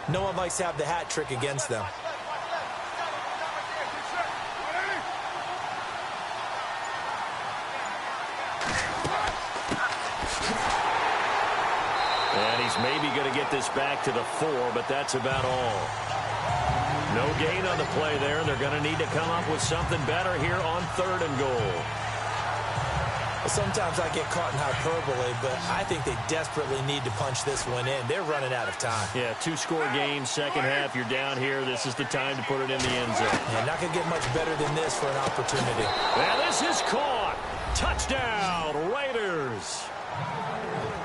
No one likes to have the hat trick against them. And he's maybe going to get this back to the 4, but that's about all. No gain on the play there, and they're going to need to come up with something better here on 3rd and goal. Sometimes I get caught in hyperbole, but I think they desperately need to punch this one in. They're running out of time. Yeah, 2-score game, 2nd half. You're down here. This is the time to put it in the end zone. Yeah, not going to get much better than this for an opportunity. And this is caught. Touchdown, Raiders.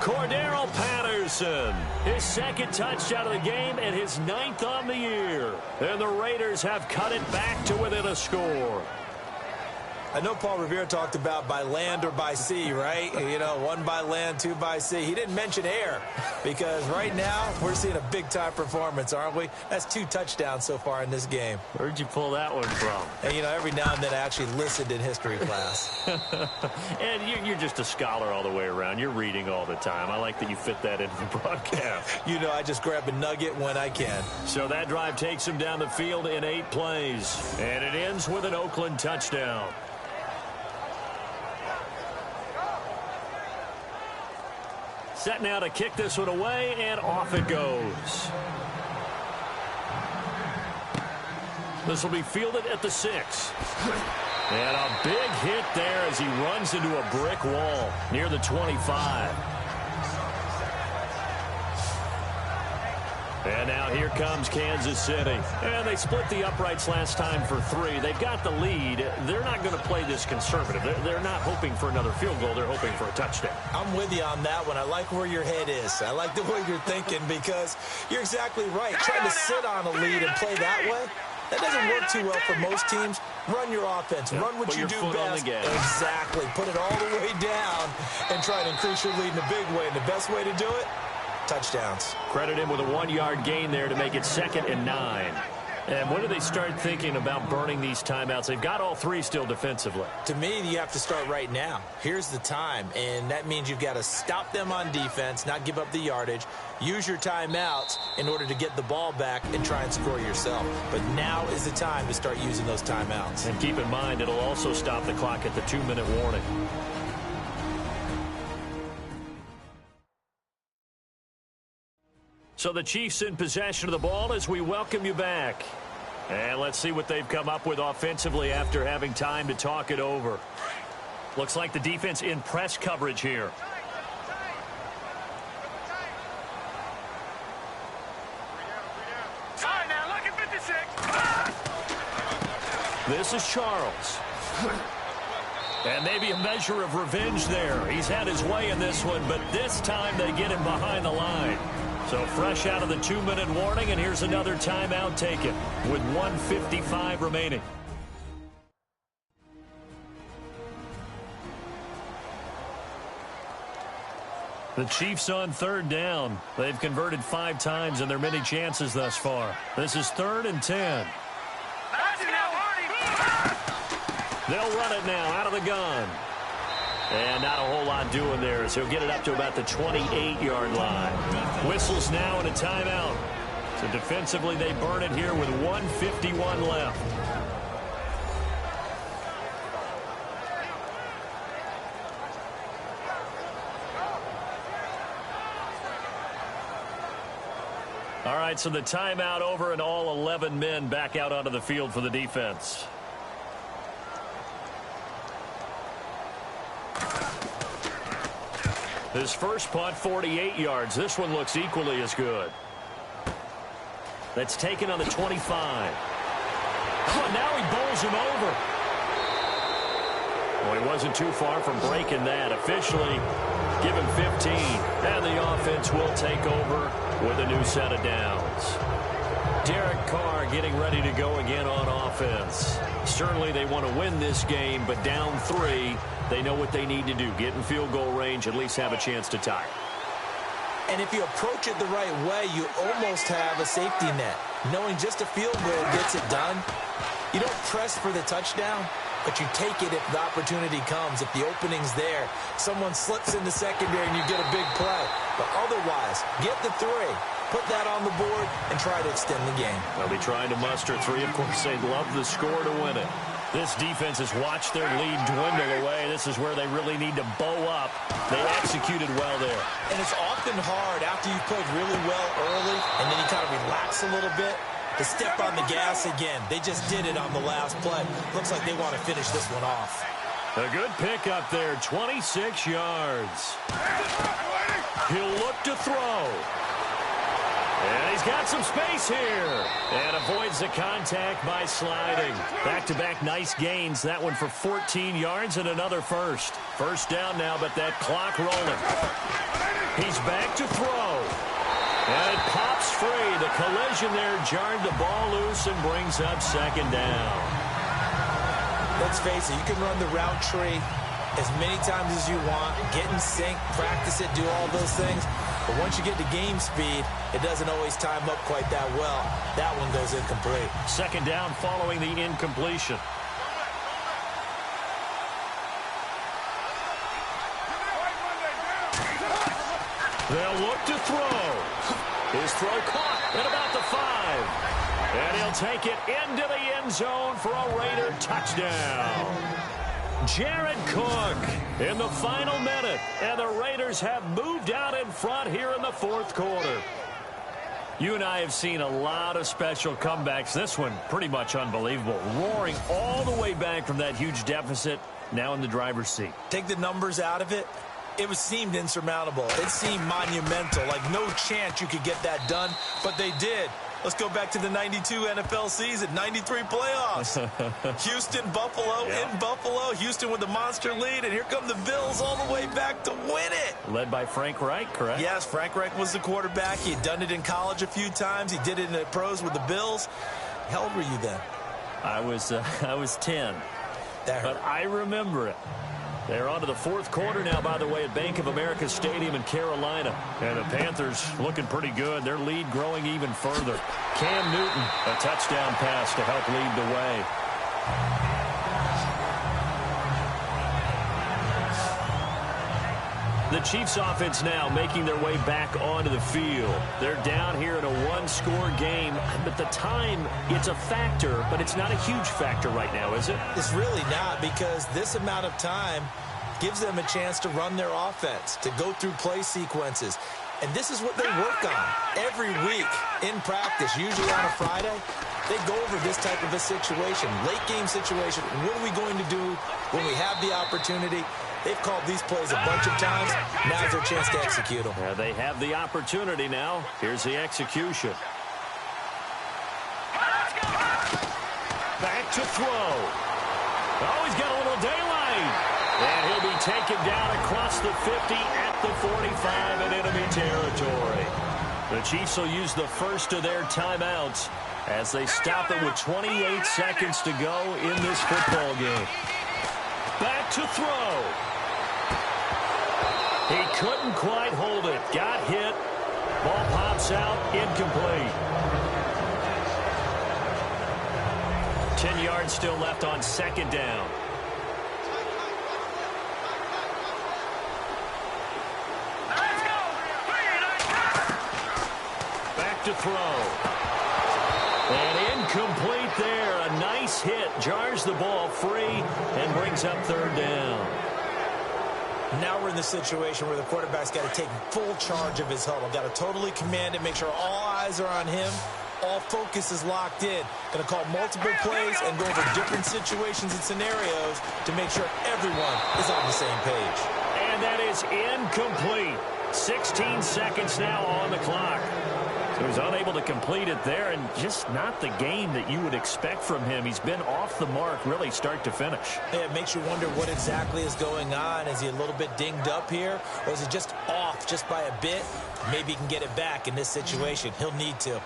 Cordero Patterson, his 2nd touchdown of the game and his 9th on the year. And the Raiders have cut it back to within a score. I know Paul Revere talked about by land or by sea, right? You know, 1 by land, 2 by sea. He didn't mention air because right now we're seeing a big-time performance, aren't we? That's 2 touchdowns so far in this game. Where'd you pull that one from? And, you know, every now and then I actually listened in history class. And you're just a scholar all the way around. You're reading all the time. I like that you fit that into the broadcast. You know, I just grab a nugget when I can. So that drive takes him down the field in 8 plays. And it ends with an Oakland touchdown. Set now to kick this one away, and off it goes. This will be fielded at the 6. And a big hit there as he runs into a brick wall near the 25. And now here comes Kansas City. And they split the uprights last time for 3. They've got the lead. They're not going to play this conservative. They're not hoping for another field goal. They're hoping for a touchdown. I'm with you on that one. I like where your head is. I like the way you're thinking because you're exactly right. Trying to sit on a lead and play that way, that doesn't work too well for most teams. Run your offense. Run what you do best. Exactly. Put it all the way down and try to increase your lead in a big way. And the best way to do it, touchdowns. Credit him with a 1-yard gain there to make it 2nd and 9. And when do they start thinking about burning these timeouts? They've got all three still defensively. To me, you have to start right now. Here's the time, and that means you've got to stop them on defense, not give up the yardage, use your timeouts in order to get the ball back and try and score yourself. But now is the time to start using those timeouts. And keep in mind, it'll also stop the clock at the 2-minute warning. So the Chiefs in possession of the ball as we welcome you back. And let's see what they've come up with offensively after having time to talk it over. Looks like the defense in press coverage here. Fine now, look at 56. This is Charles. And maybe a measure of revenge there. He's had his way in this one, but this time they get him behind the line. So fresh out of the 2-minute warning, and here's another timeout taken with 1:55 remaining. The Chiefs on 3rd down. They've converted 5 times in their many chances thus far. This is 3rd and 10. They'll run it now out of the gun. And not a whole lot doing there, so he'll get it up to about the 28-yard line. Whistles now and a timeout. So defensively, they burn it here with 1:51 left. All right, so the timeout over and all 11 men back out onto the field for the defense. His first punt, 48 yards. This one looks equally as good. That's taken on the 25. Oh, now he bowls him over. Well, he wasn't too far from breaking that. Officially, give him 15. And the offense will take over with a new set of downs. Derek Carr getting ready to go again on offense. Certainly they want to win this game, but down 3, they know what they need to do. Get in field goal range, at least have a chance to tie. And if you approach it the right way, you almost have a safety net. Knowing just a field goal gets it done. You don't press for the touchdown, but you take it if the opportunity comes. If the opening's there, someone slips in the secondary and you get a big play. But otherwise, get the 3. Put that on the board and try to extend the game. They'll be trying to muster 3. Of course, they'd love the score to win it. This defense has watched their lead dwindle away. This is where they really need to bow up. They executed well there. And it's often hard after you've played really well early and then you kind of relax a little bit to step on the gas again. They just did it on the last play. Looks like they want to finish this one off. A good pickup there, 26 yards. He'll look to throw. And he's got some space here. And avoids the contact by sliding. Back-to-back nice gains. That one for 14 yards and another first. First down now, but that clock rolling. He's back to throw. And it pops free. The collision there jarred the ball loose and brings up 2nd down. Let's face it, you can run the route tree as many times as you want, get in sync, practice it, do all those things. But once you get to game speed, it doesn't always time up quite that well. That one goes incomplete. 2nd down following the incompletion. They'll look to throw. His throw caught at about the 5. And he'll take it into the end zone for a Raider touchdown. Jared Cook in the final minute. And the Raiders have moved out in front here in the 4th quarter. You and I have seen a lot of special comebacks. This one pretty much unbelievable. Roaring all the way back from that huge deficit. Now in the driver's seat. Take the numbers out of it. It seemed insurmountable. It seemed monumental. Like no chance you could get that done. But they did. Let's go back to the 92 NFL season, 93 playoffs. Houston, Buffalo, in Buffalo. Houston with the monster lead, and here come the Bills all the way back to win it. Led by Frank Reich, correct? Yes, Frank Reich was the quarterback. He had done it in college a few times. He did it in the pros with the Bills. How old were you then? I was 10. That hurt. But I remember it. They're on to the fourth quarter now, by the way, at Bank of America Stadium in Carolina. And the Panthers looking pretty good. Their lead growing even further. Cam Newton, a touchdown pass to help lead the way. The Chiefs offense now making their way back onto the field. They're down here in a one-score game, but the time, it's a factor, but it's not a huge factor right now, is it? It's really not, because this amount of time gives them a chance to run their offense, to go through play sequences. And this is what they work on every week in practice, usually on a Friday. They go over this type of a situation, late game situation. What are we going to do when we have the opportunity? They've called these plays a bunch of times. Now's their chance to execute them. Yeah, they have the opportunity now. Here's the execution. Back to throw. Oh, he's got a little daylight. And he'll be taken down across the 50 at the 45 in enemy territory. The Chiefs will use the first of their timeouts as they stop it with 28 seconds to go in this football game. Back to throw. He couldn't quite hold it. Got hit. Ball pops out. Incomplete. 10 yards still left on second down. Back to throw. And incomplete there. A nice hit. Jars the ball free and brings up third down. Now we're in the situation where the quarterback's got to take full charge of his huddle. Got to totally command it, make sure all eyes are on him. All focus is locked in. Going to call multiple plays and go over different situations and scenarios to make sure everyone is on the same page. And that is incomplete. 16 seconds now on the clock. So he's unable to complete it there, and just not the game that you would expect from him. He's been off the mark really start to finish. Yeah, it makes you wonder what exactly is going on. Is he a little bit dinged up here, or is he just off just by a bit? Maybe he can get it back in this situation. He'll need to.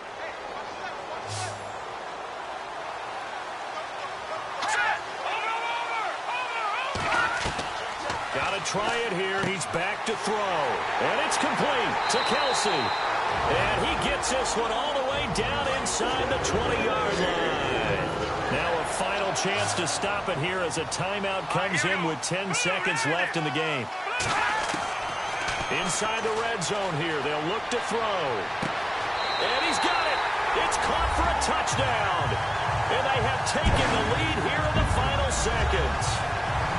Got to try it here. He's back to throw. And it's complete to Kelsey. And he gets this one all the way down inside the 20-yard line. Now a final chance to stop it here as a timeout comes in with 10 seconds left in the game. Inside the red zone here. They'll look to throw. And he's got it. It's caught for a touchdown. And they have taken the lead here in the final seconds.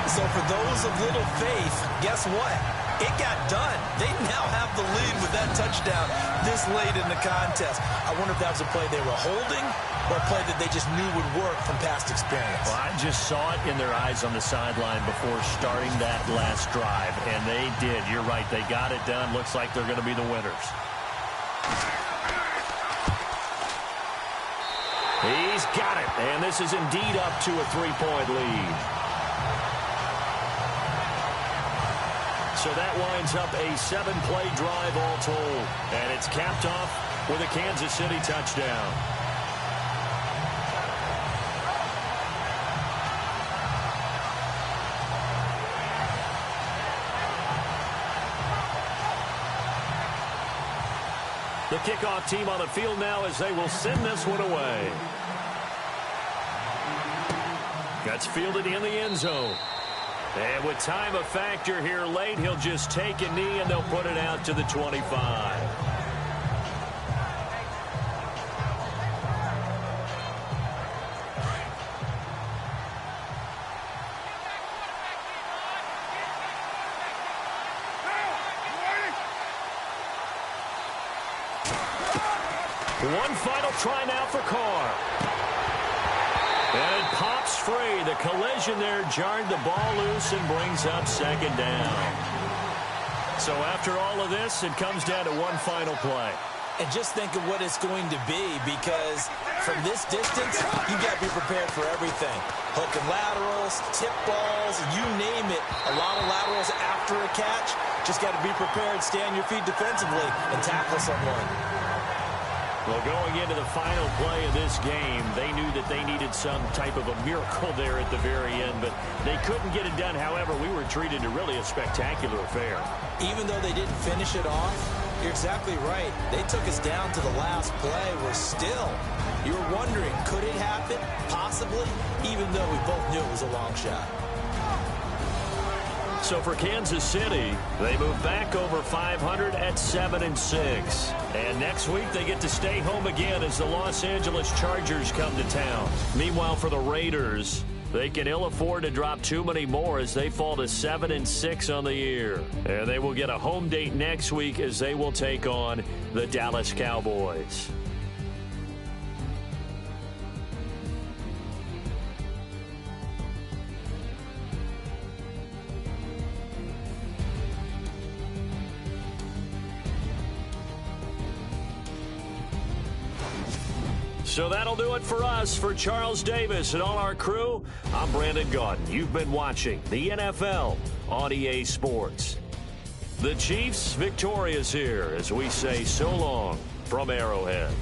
So for those of little faith, guess what? It got done. They now have the lead with that touchdown this late in the contest. I wonder if that was a play they were holding or a play that they just knew would work from past experience. Well, I just saw it in their eyes on the sideline before starting that last drive, and they did. You're right. They got it done. Looks like they're going to be the winners. He's got it, and this is indeed up to a 3-point lead. So that winds up a 7-play drive all told. And it's capped off with a Kansas City touchdown. The kickoff team on the field now as they will send this one away. That's fielded in the end zone. And with time a factor here late, he'll just take a knee and they'll put it out to the 25. One final try now for Carr. And it pops free. The collision there jarred the ball loose and brings up second down. So after all of this, it comes down to one final play. And just think of what it's going to be, because from this distance, you got to be prepared for everything. Hook and laterals, tip balls, you name it. A lot of laterals after a catch. Just got to be prepared, stay on your feet defensively, and tackle someone. Well, going into the final play of this game, they knew that they needed some type of a miracle there at the very end, but they couldn't get it done. However, we were treated to really a spectacular affair. Even though they didn't finish it off, you're exactly right. They took us down to the last play. You were wondering, could it happen? Possibly, even though we both knew it was a long shot. So for Kansas City, they move back over 500 at 7-6. And next week, they get to stay home again as the Los Angeles Chargers come to town. Meanwhile, for the Raiders, they can ill afford to drop too many more as they fall to 7-6 on the year. And they will get a home date next week as they will take on the Dallas Cowboys. So that'll do it for us. For Charles Davis and all our crew, I'm Brandon Gaudin. You've been watching the NFL on EA Sports. The Chiefs victorious here as we say so long from Arrowhead.